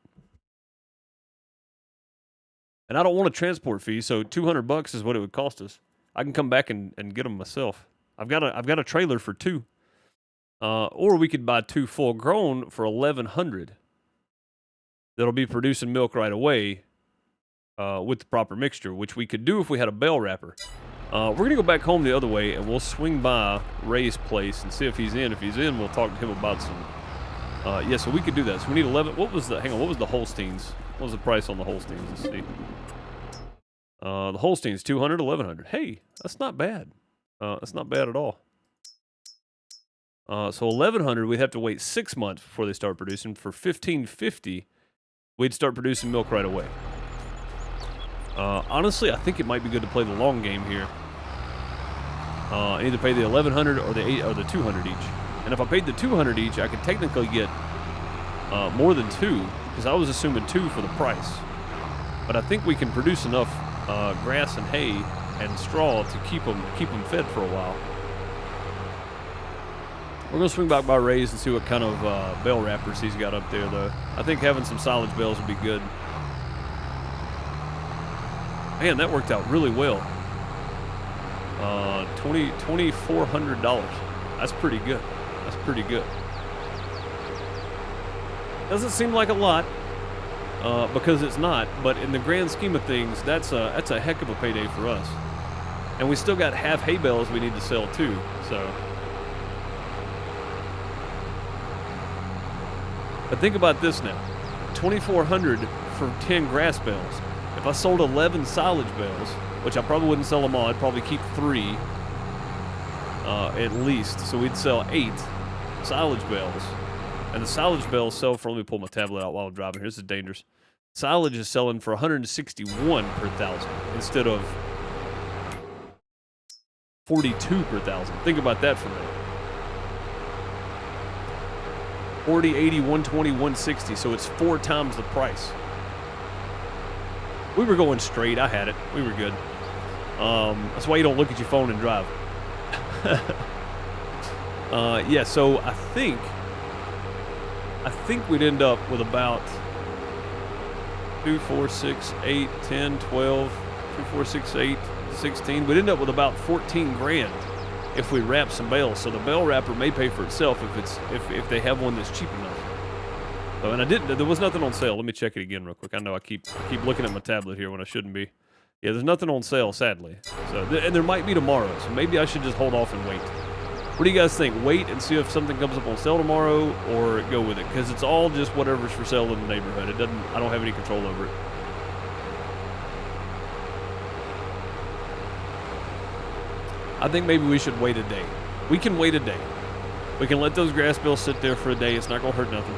And I don't want a transport fee, so $200 is what it would cost us. I can come back and get them myself. I've got a trailer for 2. Or we could buy 2 full grown for $1,100. That'll be producing milk right away with the proper mixture, which we could do if we had a bale wrapper. We're gonna go back home the other way, and we'll swing by Ray's place and see if he's in. If he's in, we'll talk to him about some. Yeah, so we could do that. So we need 11. What was the? Hang on. What was the Holsteins? What was the price on the Holsteins? Let's see. The Holsteins, 200, 1,100. Hey, that's not bad. That's not bad at all. So 1,100, we'd have to wait 6 months before they start producing. For 1,550, we'd start producing milk right away. Honestly, I think it might be good to play the long game here. Either pay the 1,100 or the 200 each. And if I paid the 200 each, I could technically get more than 2, because I was assuming 2 for the price. But I think we can produce enough grass and hay and straw to keep them fed for a while. We're gonna swing back by Ray's and see what kind of bale wrappers he's got up there, though. I think having some silage bales would be good. Man, that worked out really well. $2,400. That's pretty good. That's pretty good. Doesn't seem like a lot, because it's not. But in the grand scheme of things, that's a heck of a payday for us. And we still got half hay bales we need to sell too. So, but think about this now: $2,400 for 10 grass bales. If I sold 11 silage bales, which I probably wouldn't sell them all, I'd probably keep 3 at least. So we'd sell 8 silage bales. And the silage bales sell for, let me pull my tablet out while I'm driving here. This is dangerous. Silage is selling for 161 per thousand instead of 42 per thousand. Think about that for a minute. 40, 80, 120, 160. So it's 4 times the price. We were going straight. I had it. We were good. That's why you don't look at your phone and drive. Yeah, so I think we'd end up with about 2, 4, 6, 8, 10, 12, 2, 4, 6, 8, 16. We'd end up with about 14 grand if we wrap some bales. So the bale wrapper may pay for itself if they have one that's cheap enough. So, and there was nothing on sale. Let me check it again real quick. I know I keep looking at my tablet here when I shouldn't be. Yeah, there's nothing on sale, sadly. So, and there might be tomorrow. So maybe I should just hold off and wait. What do you guys think? Wait and see if something comes up on sale tomorrow, or go with it? Because it's all just whatever's for sale in the neighborhood. I don't have any control over it. I think maybe we should wait a day. We can wait a day. We can let those grass bales sit there for a day. It's not going to hurt nothing.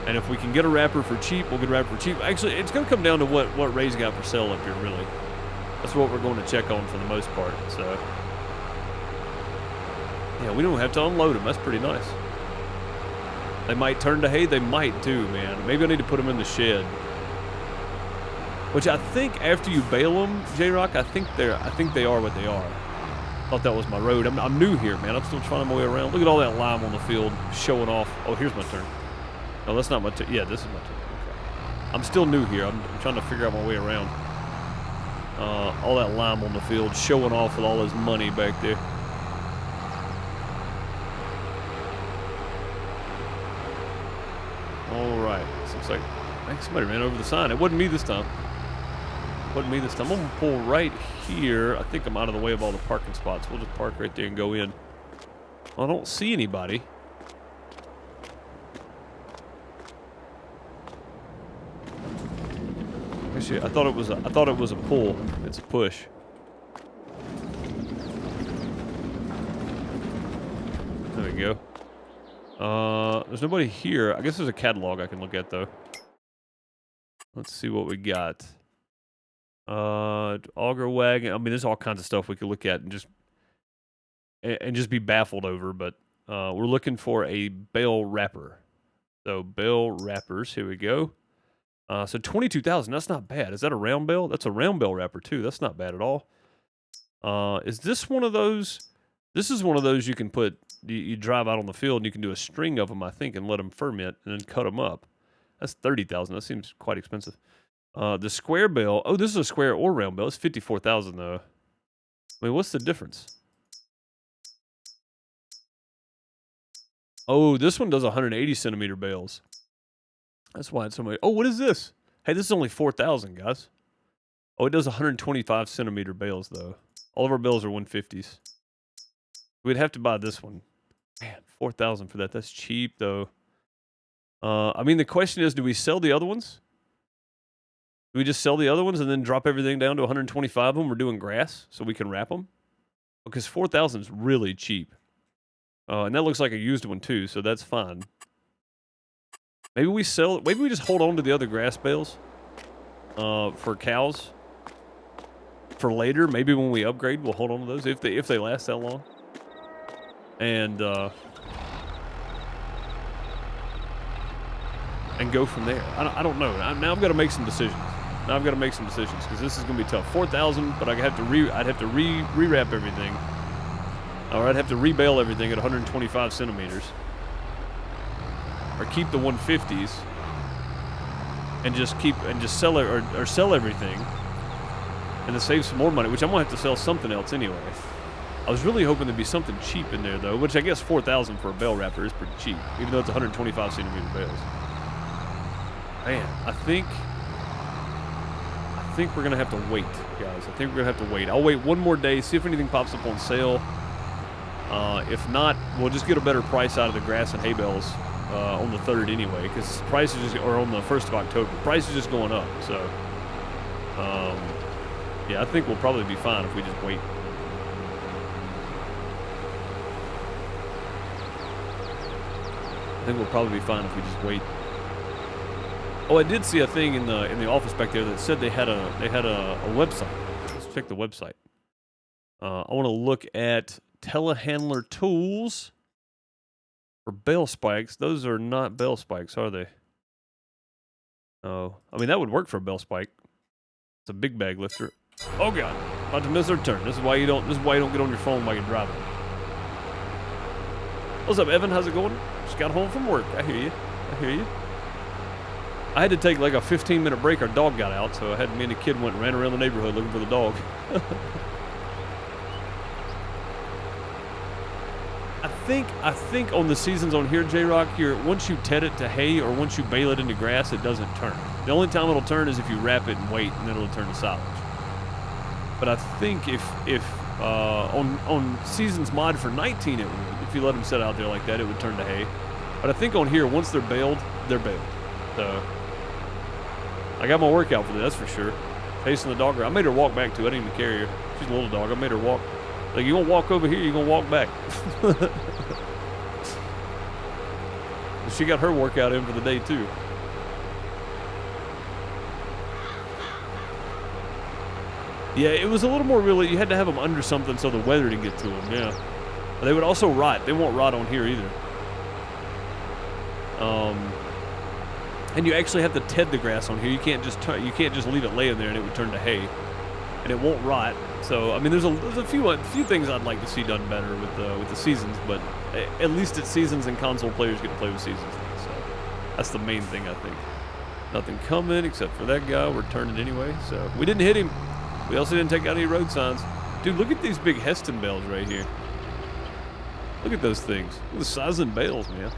And if we can get a wrapper for cheap, we'll get a wrapper for cheap. Actually, it's going to come down to what Ray's got for sale up here, really. That's what we're going to check on for the most part. So, yeah, we don't have to unload them. That's pretty nice. They might turn to hay. They might too, man. Maybe I need to put them in the shed. Which I think after you bale them, J-Rock, I think they are what they are. Thought that was my road. I'm new here, man. I'm still trying my way around. Look at all that lime on the field showing off. Oh, here's my turn. No, that's not my turn. Yeah, this is my turn. Okay. I'm still new here. I'm trying to figure out my way around. All that lime on the field showing off with all his money back there. All right. looks like. I think somebody ran over the sign. It wasn't me this time. Wasn't me this time. I'm gonna pull right here. I think I'm out of the way of all the parking spots. We'll just park right there and go in. I don't see anybody. Actually, I thought it was a pull. It's a push. There we go. There's nobody here. I guess there's a catalog I can look at though. Let's see what we got. Auger wagon. I mean, there's all kinds of stuff we could look at and just be baffled over. But we're looking for a bale wrapper. So bale wrappers. Here we go. So 22,000. That's not bad. Is that a round bale? That's a round bale wrapper too. That's not bad at all. Is this one of those? This is one of those you can put. You drive out on the field and you can do a string of them, I think, and let them ferment and then cut them up. That's 30,000. That seems quite expensive. The square bale. Oh, this is a square or round bale. It's 54,000 though. I mean, what's the difference? Oh, this one does 180 centimeter bales. That's why it's so much. Oh, what is this? Hey, this is only 4,000, guys. Oh, it does 125 centimeter bales though. All of our bales are 150s. We'd have to buy this one. Man, 4,000 for that. That's cheap though. I mean, the question is, do we sell the other ones? Do we just sell the other ones and then drop everything down to 125 of them? We're doing grass so we can wrap them? Because 4,000 is really cheap. And that looks like a used one too, so that's fine. Maybe we sell, maybe we just hold on to the other grass bales for cows for later. Maybe when we upgrade, we'll hold on to those if they last that long. And go from there. I don't know. Now I've got to make some decisions. Now I've got to make some decisions because this is going to be tough. 4,000, but I'd have to re-wrap everything, or I'd have to re-bale everything at 125 centimeters, or keep the 150s and just sell it or sell everything, and to save some more money, which I'm gonna have to sell something else anyway. I was really hoping there'd be something cheap in there though, which I guess 4,000 for a bale wrapper is pretty cheap, even though it's 125 centimeter bales. Man, I think we're gonna have to wait, guys. I think we're gonna have to wait. I'll wait one more day, see if anything pops up on sale. If not, we'll just get a better price out of the grass and hay bales on the 3rd anyway, because prices just, or on the 1st of October, price is just going up. So, yeah, I think we'll probably be fine if we just wait. I think we'll probably be fine if we just wait. Oh, I did see a thing in the office back there that said they had a website. Let's check the website. I want to look at telehandler tools for bale spikes. Those are not bale spikes, are they? Oh, I mean that would work for a bale spike. It's a big bag lifter. Oh god, about to miss our turn. This is why you don't get on your phone while you're driving. What's up, Evan? How's it going? Just got home from work. I hear you. I had to take like a 15-minute break. Our dog got out, so me and the kid went and ran around the neighborhood looking for the dog. I think on the seasons on here, J-Rock, once you ted it to hay or once you bale it into grass, it doesn't turn. The only time it'll turn is if you wrap it and wait, and then it'll turn to silage. But I think if on seasons mod for 19 it would. If you let them sit out there like that, it would turn to hay. But I think on here, once they're baled, they're baled. So I got my workout for this, that's for sure. Chasing the dog around. I made her walk back too. I didn't even carry her. She's a little dog. I made her walk. Like, you gonna walk over here, you gonna walk back. She got her workout in for the day too. Yeah, it was a little more really, you had to have them under something so the weather didn't get to them, yeah. But they would also rot. They won't rot on here either. And you actually have to ted the grass on here. You can't just leave it laying there and it would turn to hay, and it won't rot. So I mean, there's a few things I'd like to see done better with the seasons, but at least it's seasons and console players get to play with seasons. So that's the main thing I think. Nothing coming except for that guy. We're turning anyway, so we didn't hit him. We also didn't take out any road signs. Dude, look at these big Heston bales right here. Look at those things. Look at the size of the bales, man.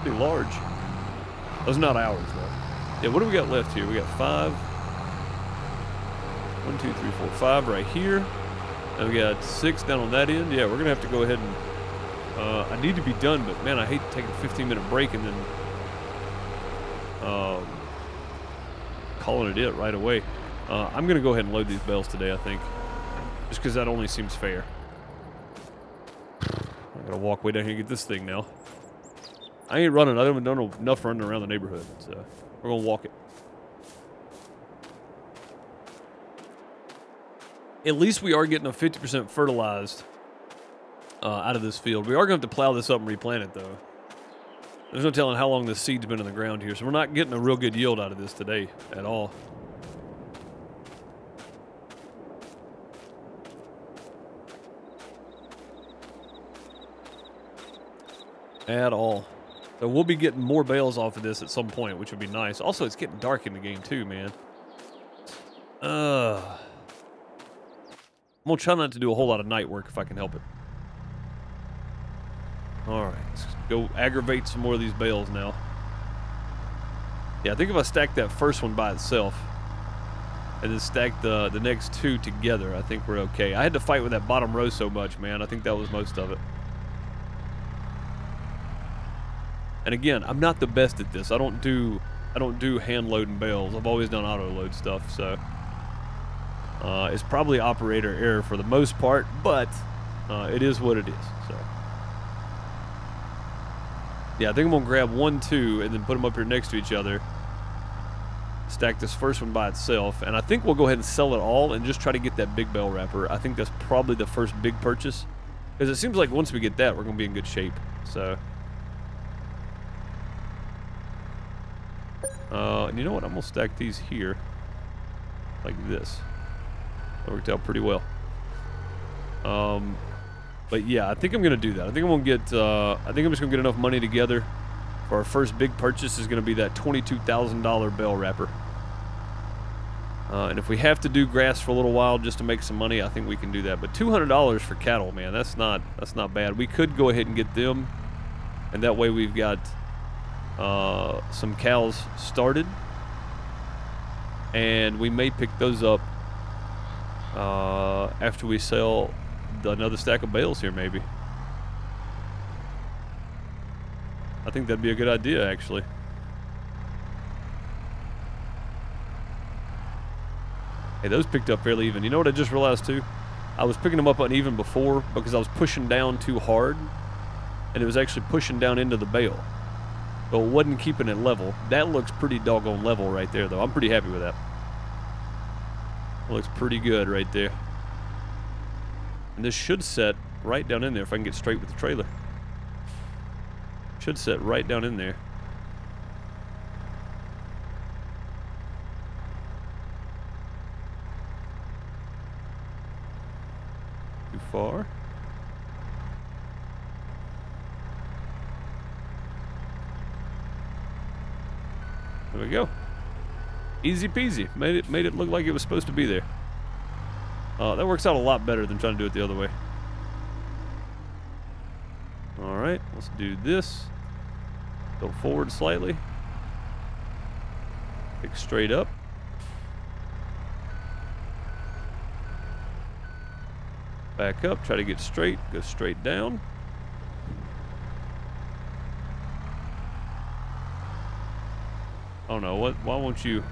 Pretty large. Those are not ours, though. Yeah, what do we got left here? We got 5. 1, 2, 3, 4, 5 right here. And we got 6 down on that end. Yeah, we're going to have to go ahead and... I need to be done, but man, I hate taking a 15-minute break and then... calling it right away. I'm going to go ahead and load these bales today, I think. Just because that only seems fair. I got to walk way down here and get this thing now. I ain't running. I haven't done enough running around the neighborhood, so we're going to walk it. At least we are getting a 50% fertilized out of this field. We are going to have to plow this up and replant it, though. There's no telling how long this seed's been in the ground here, so we're not getting a real good yield out of this today at all. At all. So we'll be getting more bales off of this at some point, which would be nice. Also, it's getting dark in the game too, man. I'm gonna try not to do a whole lot of night work if I can help it. Alright, let's go aggravate some more of these bales now. Yeah, I think if I stack that first one by itself and then stack the next 2 together, I think we're okay. I had to fight with that bottom row so much, man. I think that was most of it. And again, I'm not the best at this. I don't do hand loading bales. I've always done auto load stuff, so it's probably operator error for the most part, but it is what it is. So yeah, I think I'm gonna grab 1, 2, and then put them up here next to each other. Stack this first one by itself, and I think we'll go ahead and sell it all and just try to get that big bale wrapper. I think that's probably the first big purchase, because it seems like once we get that, we're gonna be in good shape. So. And you know what? I'm going to stack these here like this. That worked out pretty well. But yeah, I think I'm going to do that. I think I'm going to get, I think I'm just going to get enough money together for our first big purchase is going to be that $22,000 bale wrapper. And if we have to do grass for a little while just to make some money, I think we can do that. But $200 for cattle, man, that's not bad. We could go ahead and get them, and that way we've got some cows started, and we may pick those up after we sell another stack of bales here, maybe. I think that'd be a good idea, actually. Hey, those picked up fairly even. You know what I just realized too? I was picking them up uneven before because I was pushing down too hard, and it was actually pushing down into the bale. But it wasn't keeping it level. That looks pretty doggone level right there, though. I'm pretty happy with that. It looks pretty good right there. And this should set right down in there if I can get straight with the trailer. Should set right down in there. Too far. There we go. Easy peasy. Made it look like it was supposed to be there. That works out a lot better than trying to do it the other way. Alright, let's do this. Go forward slightly. Pick straight up. Back up, try to get straight, go straight down. Oh no, why won't you?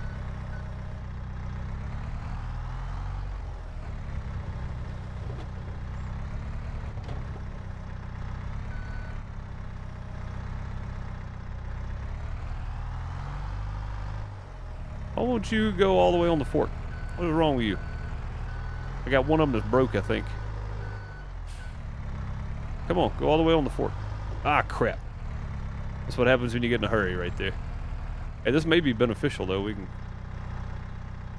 Why won't you go all the way on the fork? What is wrong with you? I got one of them that's broke, I think. Come on, go all the way on the fork. Ah, crap. That's what happens when you get in a hurry right there. Hey, this may be beneficial, though. We can...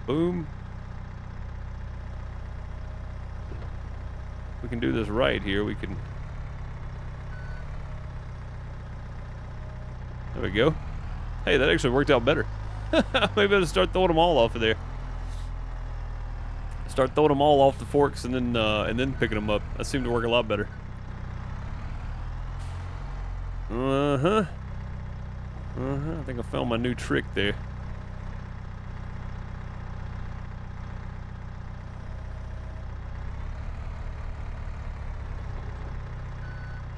Boom. We can do this right here. We can... There we go. Hey, that actually worked out better. Maybe I'll start throwing them all off of there. Start throwing them all off the forks and then picking them up. That seemed to work a lot better. Uh-huh. I think I found my new trick there.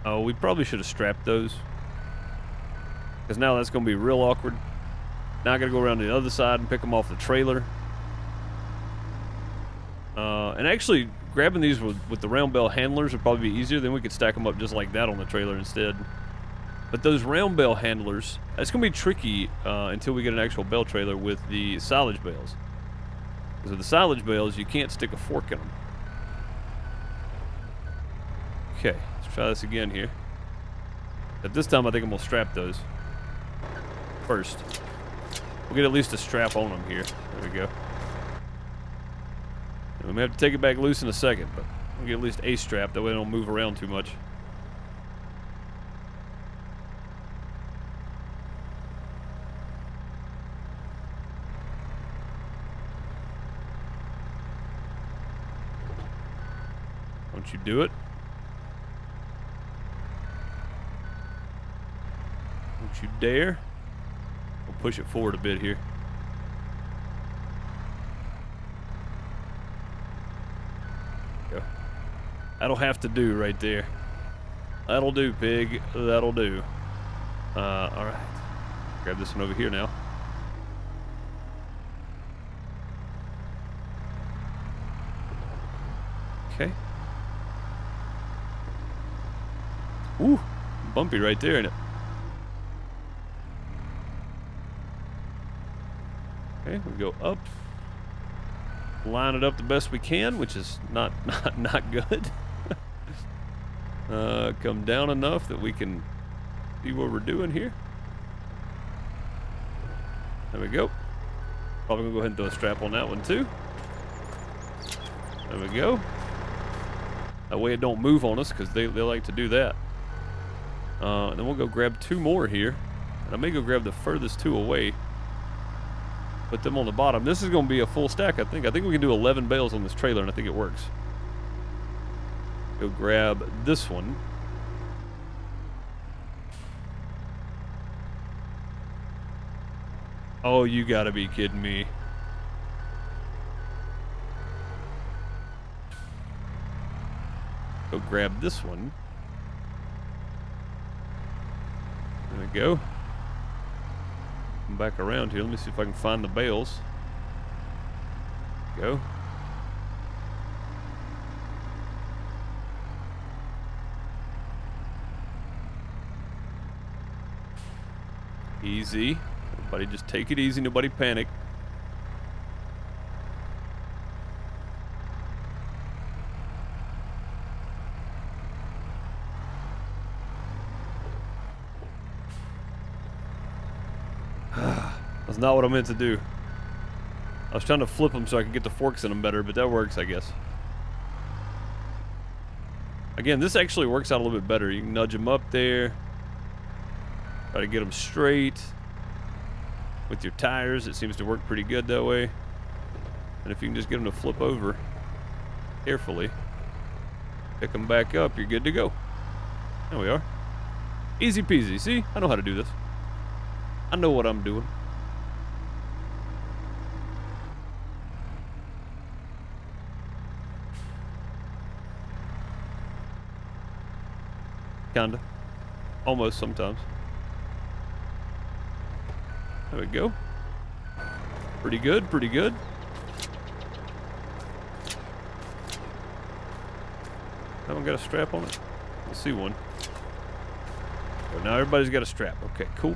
Oh, we probably should have strapped those. Because now that's going to be real awkward. Now I got to go around to the other side and pick them off the trailer. And actually, grabbing these with the round bale handlers would probably be easier. Then we could stack them up just like that on the trailer instead. But those round bale handlers, that's going to be tricky until we get an actual bale trailer with the silage bales. Because with the silage bales, you can't stick a fork in them. Okay, let's try this again here. At this time, I think I'm going to strap those first. We'll get at least a strap on them here. There we go. And we may have to take it back loose in a second, but we'll get at least a strap. That way they don't move around too much. Don't you do it. Don't you dare. We'll push it forward a bit here. Go. That'll have to do right there. That'll do, pig. That'll do. Alright. Grab this one over here now. Okay. Ooh, bumpy right there, isn't it? Okay, we go up. Line it up the best we can, which is not good. Come down enough that we can see what we're doing here. There we go. Probably gonna go ahead and throw a strap on that one too. There we go. That way it don't move on us, because they like to do that. And then we'll go grab two more here. And I may go grab the furthest two away. Put them on the bottom. This is going to be a full stack, I think. I think we can do 11 bales on this trailer, and I think it works. Go grab this one. Oh, you gotta be kidding me. Go grab this one. There we go. Come back around here. Let me see if I can find the bales. Go. Easy. Everybody just take it easy. Nobody panic. That's not what I meant to do. I was trying to flip them so I could get the forks in them better, but that works, I guess. Again, this actually works out a little bit better. You can nudge them up there. Try to get them straight. With your tires, it seems to work pretty good that way. And if you can just get them to flip over carefully, pick them back up, you're good to go. There we are. Easy peasy. See? I know how to do this. I know what I'm doing. Kinda. Almost sometimes. There we go. Pretty good, pretty good. That one got a strap on it? Let's see one. Oh, now everybody's got a strap. Okay, cool.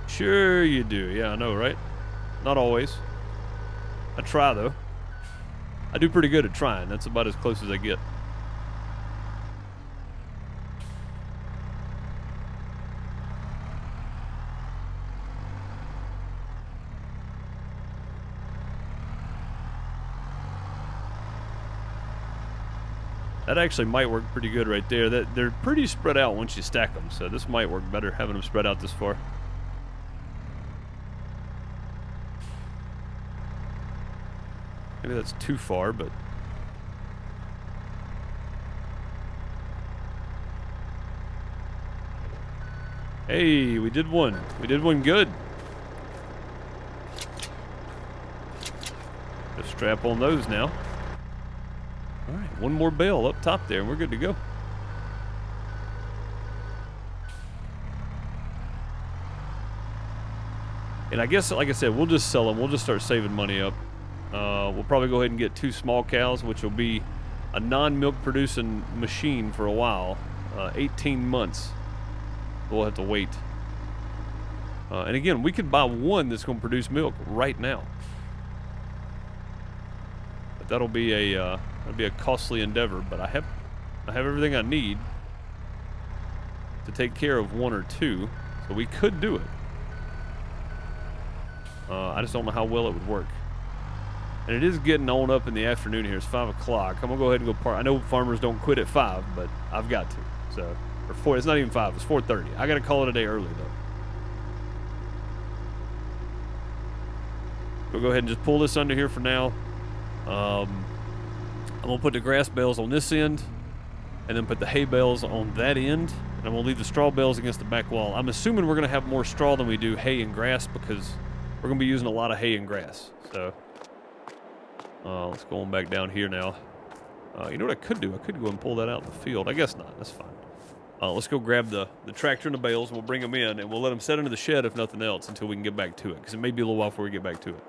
Sure you do. Yeah, I know, right? Not always. I try, though. I do pretty good at trying. That's about as close as I get. That actually might work pretty good right there. They're pretty spread out once you stack them, so this might work better having them spread out this far. Maybe that's too far, but... Hey, we did one. We did one good. Just strap on those now. All right, one more bale up top there, and we're good to go. And I guess, like I said, we'll just sell them. We'll just start saving money up. We'll probably go ahead and get 2 small cows, which will be a non-milk producing machine for a while. 18 months. We'll have to wait. And again, we could buy one that's going to produce milk right now. But that'll be a costly endeavor. But I have everything I need to take care of 1 or 2, so we could do it. I just don't know how well it would work. And it is getting on up in the afternoon here. It's 5 o'clock. I'm going to go ahead and go park. I know farmers don't quit at 5, but I've got to. So, or 4, it's not even 5. It's 4:30. I got to call it a day early, though. We'll go ahead and just pull this under here for now. I'm going to put the grass bales on this end, and then put the hay bales on that end. And I'm going to leave the straw bales against the back wall. I'm assuming we're going to have more straw than we do hay and grass, because we're going to be using a lot of hay and grass. So, let's go on back down here now. You know what I could do? I could go and pull that out in the field. I guess not. That's fine. Let's go grab the tractor and the bales, and we'll bring them in, and we'll let them set into the shed, if nothing else, until we can get back to it, because it may be a little while before we get back to it.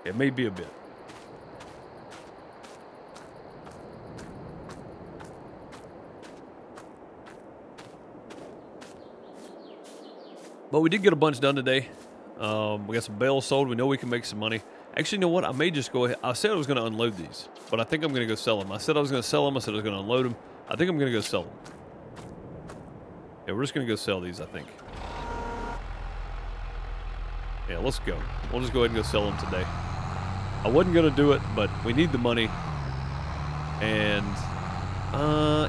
It may be a bit. But we did get a bunch done today. We got some bales sold. We know we can make some money. Actually, you know what? I may just go ahead. I said I was going to unload these, but I think I'm going to go sell them. I said I was going to sell them. I said I was going to unload them. I think I'm going to go sell them. Yeah, we're just going to go sell these, I think. Yeah, let's go. We'll just go ahead and go sell them today. I wasn't going to do it, but we need the money. And,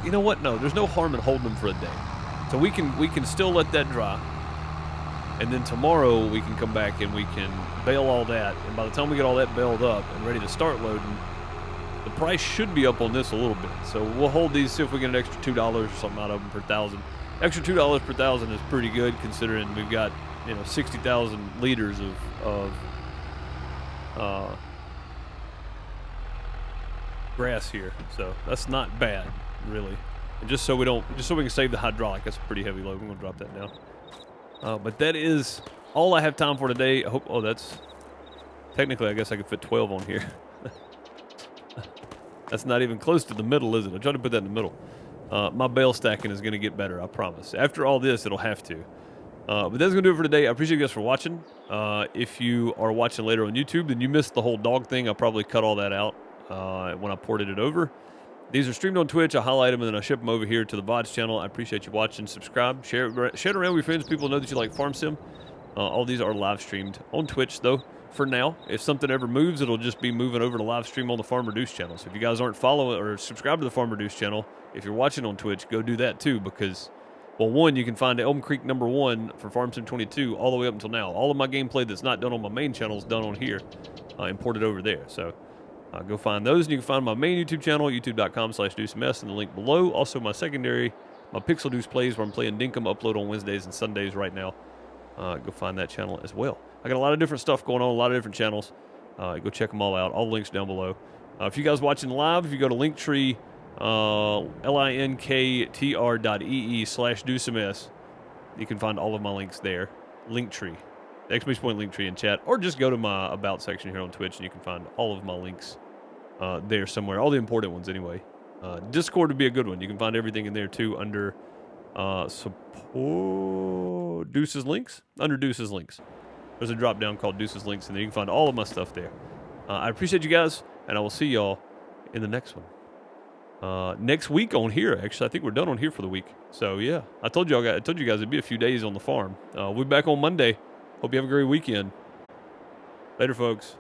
you know what? No, there's no harm in holding them for a day. So we can still let that dry. And then tomorrow we can come back and we can bale all that. And by the time we get all that baled up and ready to start loading, the price should be up on this a little bit. So we'll hold these, see if we get an extra $2 or something out of them per thousand. Extra $2 per thousand is pretty good, considering we've got, 60,000 liters of grass here. So that's not bad, really. And just so we can save the hydraulic, that's a pretty heavy load. I'm gonna drop that down. But that is all I have time for today. I hope. Oh, that's technically, I guess I could fit 12 on here. That's not even close to the middle, is it? I tried to put that in the middle. My bale stacking is going to get better, I promise. After all this, it'll have to. But that's going to do it for today. I appreciate you guys for watching. If you are watching later on YouTube, then you missed the whole dog thing. I'll probably cut all that out when I ported it over. These are streamed on Twitch. I highlight them, and then I ship them over here to the VODs channel. I appreciate you watching. Subscribe. Share it around with your friends. People know that you like Farm Sim. All these are live streamed on Twitch, though, for now. If something ever moves, it'll just be moving over to live stream on the Farm Reduced channel. So if you guys aren't following or subscribed to the Farm Reduced channel, if you're watching on Twitch, go do that, too, because, well, one, you can find Elm Creek #1 for Farm Sim 22 all the way up until now. All of my gameplay that's not done on my main channel is done on here, imported over there. So go find those, and you can find my main YouTube channel, youtube.com/DeuceMS, in the link below. Also, my secondary, my Pixel Deuce Plays, where I'm playing Dinkum, upload on Wednesdays and Sundays right now. Go find that channel as well. I got a lot of different stuff going on, a lot of different channels. Go check them all out. All the links down below. If you guys watching live, if you go to Linktree, linktr.ee/DeuceMS, you can find all of my links there. Linktree. !Linktree in chat, or just go to my About section here on Twitch, and you can find all of my links there somewhere. All the important ones, anyway. Discord would be a good one. You can find everything in there, too, under support Deuce's Links. Under Deuce's Links. There's a drop-down called Deuce's Links, and then you can find all of my stuff there. I appreciate you guys, and I will see y'all in the next one. Next week on here, actually. I think we're done on here for the week. So, yeah. I told you guys it'd be a few days on the farm. We'll be back on Monday. Hope you have a great weekend. Later, folks.